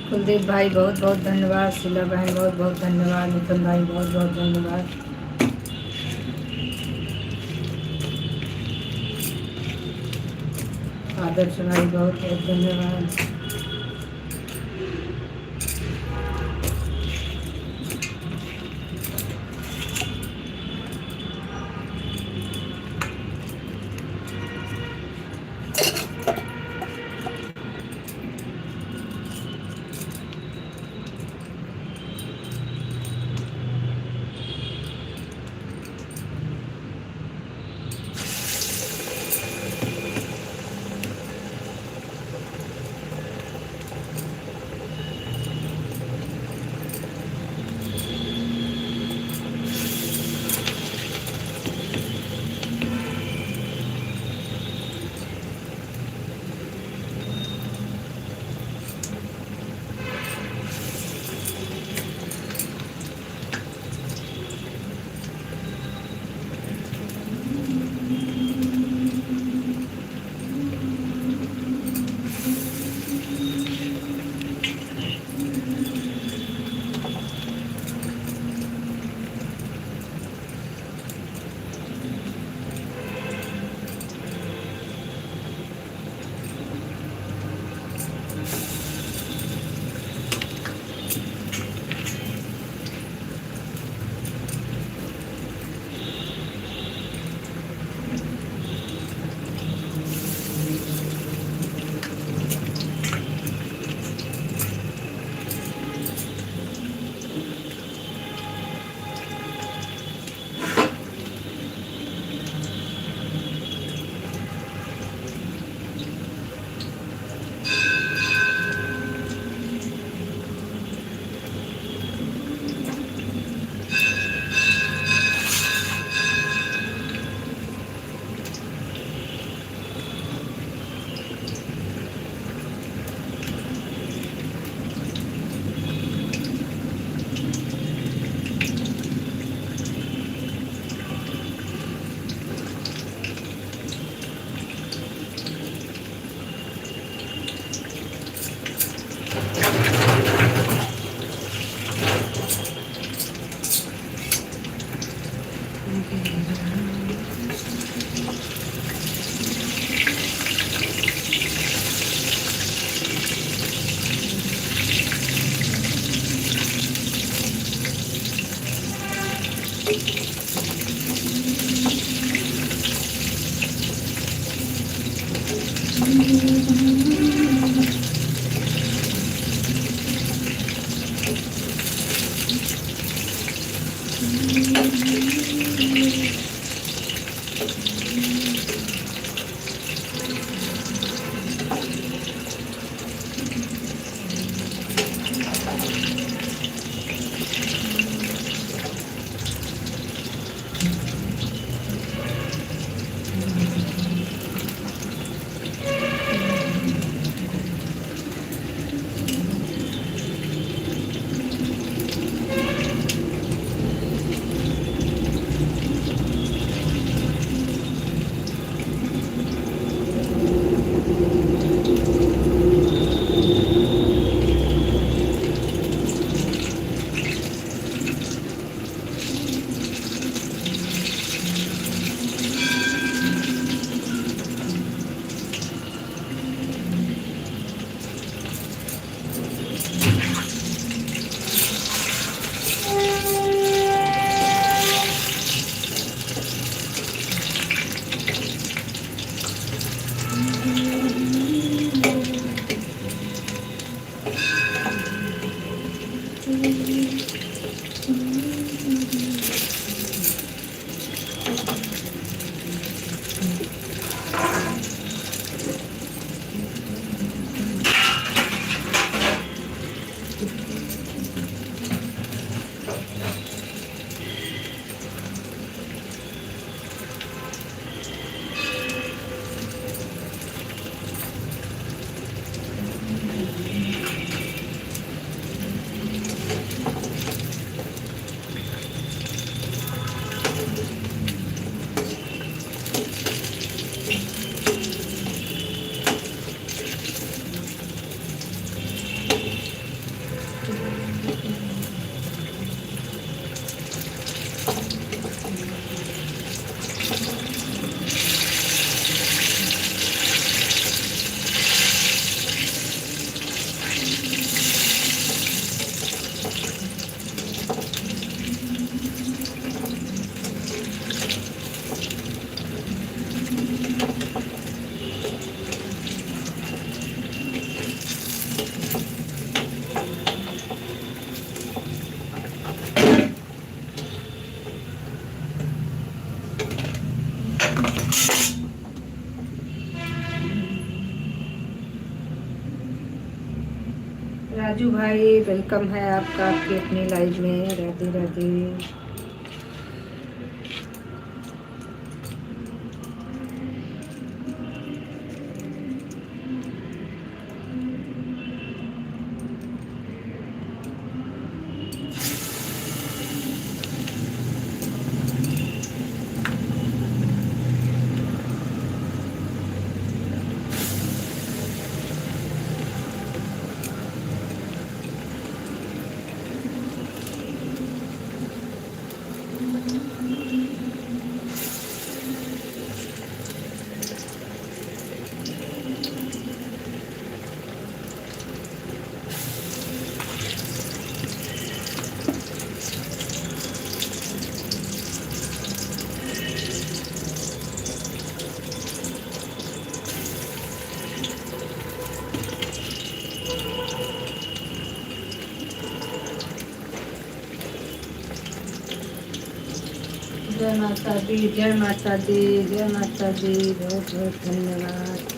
कुलदीप भाई बहुत बहुत धन्यवाद, शीला बहन बहुत बहुत धन्यवाद, नितिन भाई बहुत बहुत धन्यवाद। आदर्श भाई बहुत बहुत धन्यवाद। राजू भाई वेलकम है आपका आपकी अपनी लाइव में। राधे राधे। जय माता दी, जय माता दी, जय माता दी। बहुत बहुत धन्यवाद।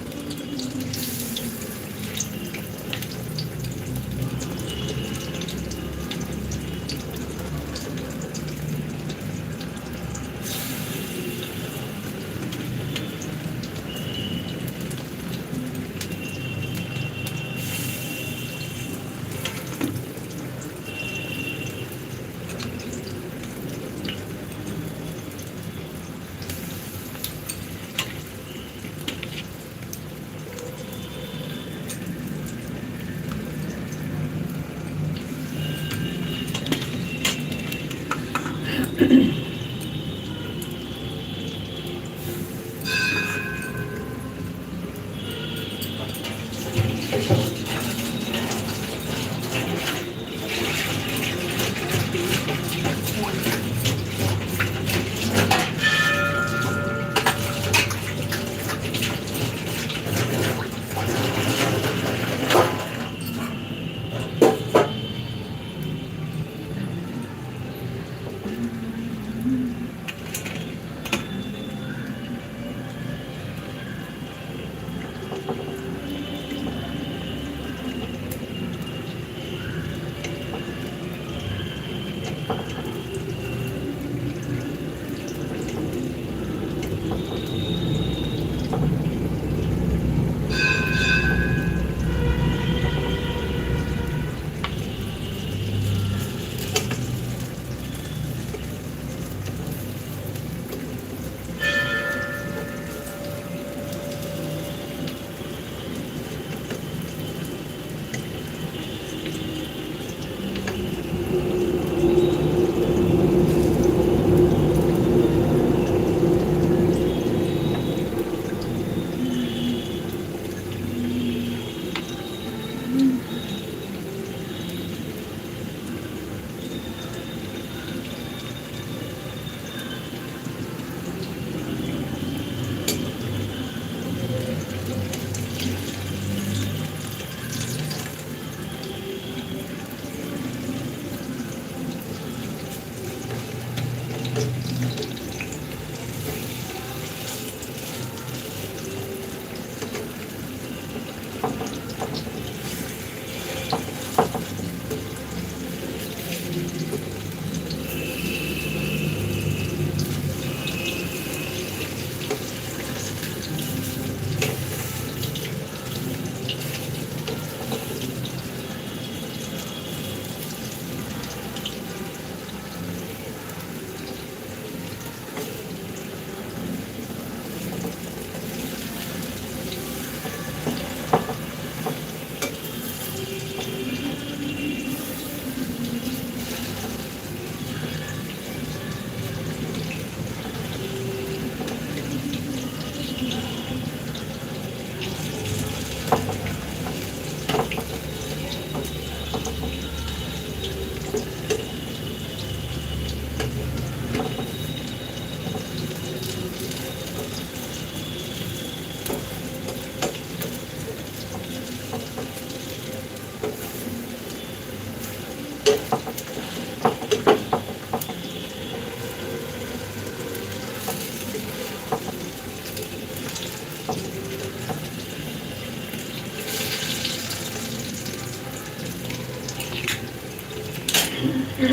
राधे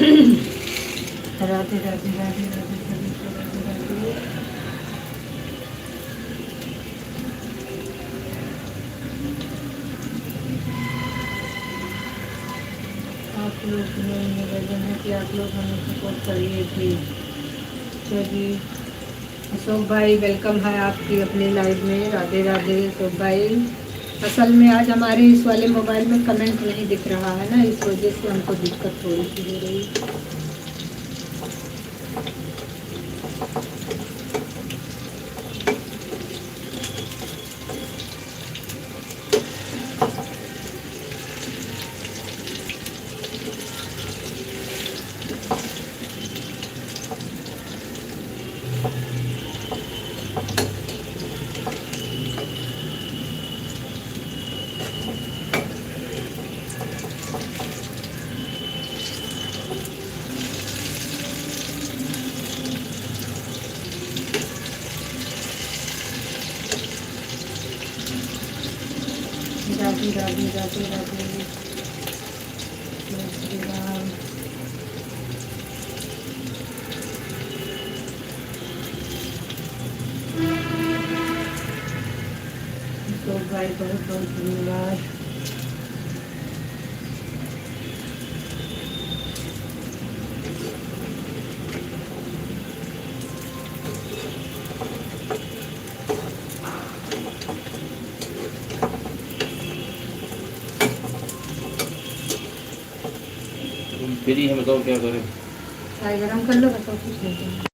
राधे राधे राधे सभी को राधे राधे। आप लोग में निवेदन है कि आप लोग हमें सपोर्ट करिए प्लीज। चलिए अशोक भाई वेलकम है आपकी अपनी लाइव में। राधे राधे अशोक भाई। असल में आज हमारे इस वाले मोबाइल में कमेंट नहीं दिख रहा है ना, इस वजह से हमको दिक्कत थोड़ी सी हो रही है। राधे राधे राधे राधे जय श्री राम। अशोक भाई बहुत बहुत धन्यवाद। तुम फ्री है, बताओ क्या करें। चाय गरम कर लो, बताओ कुछ नहीं।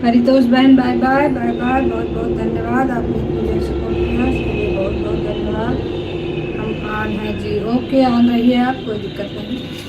परितोष बहन बाय बाय बाय बाय, बहुत बहुत धन्यवाद, आपने इतनी देर सपोर्ट किया उसके लिए बहुत बहुत धन्यवाद। हम ऑन हैं जी, ओके ऑन रहिए आप, कोई दिक्कत नहीं।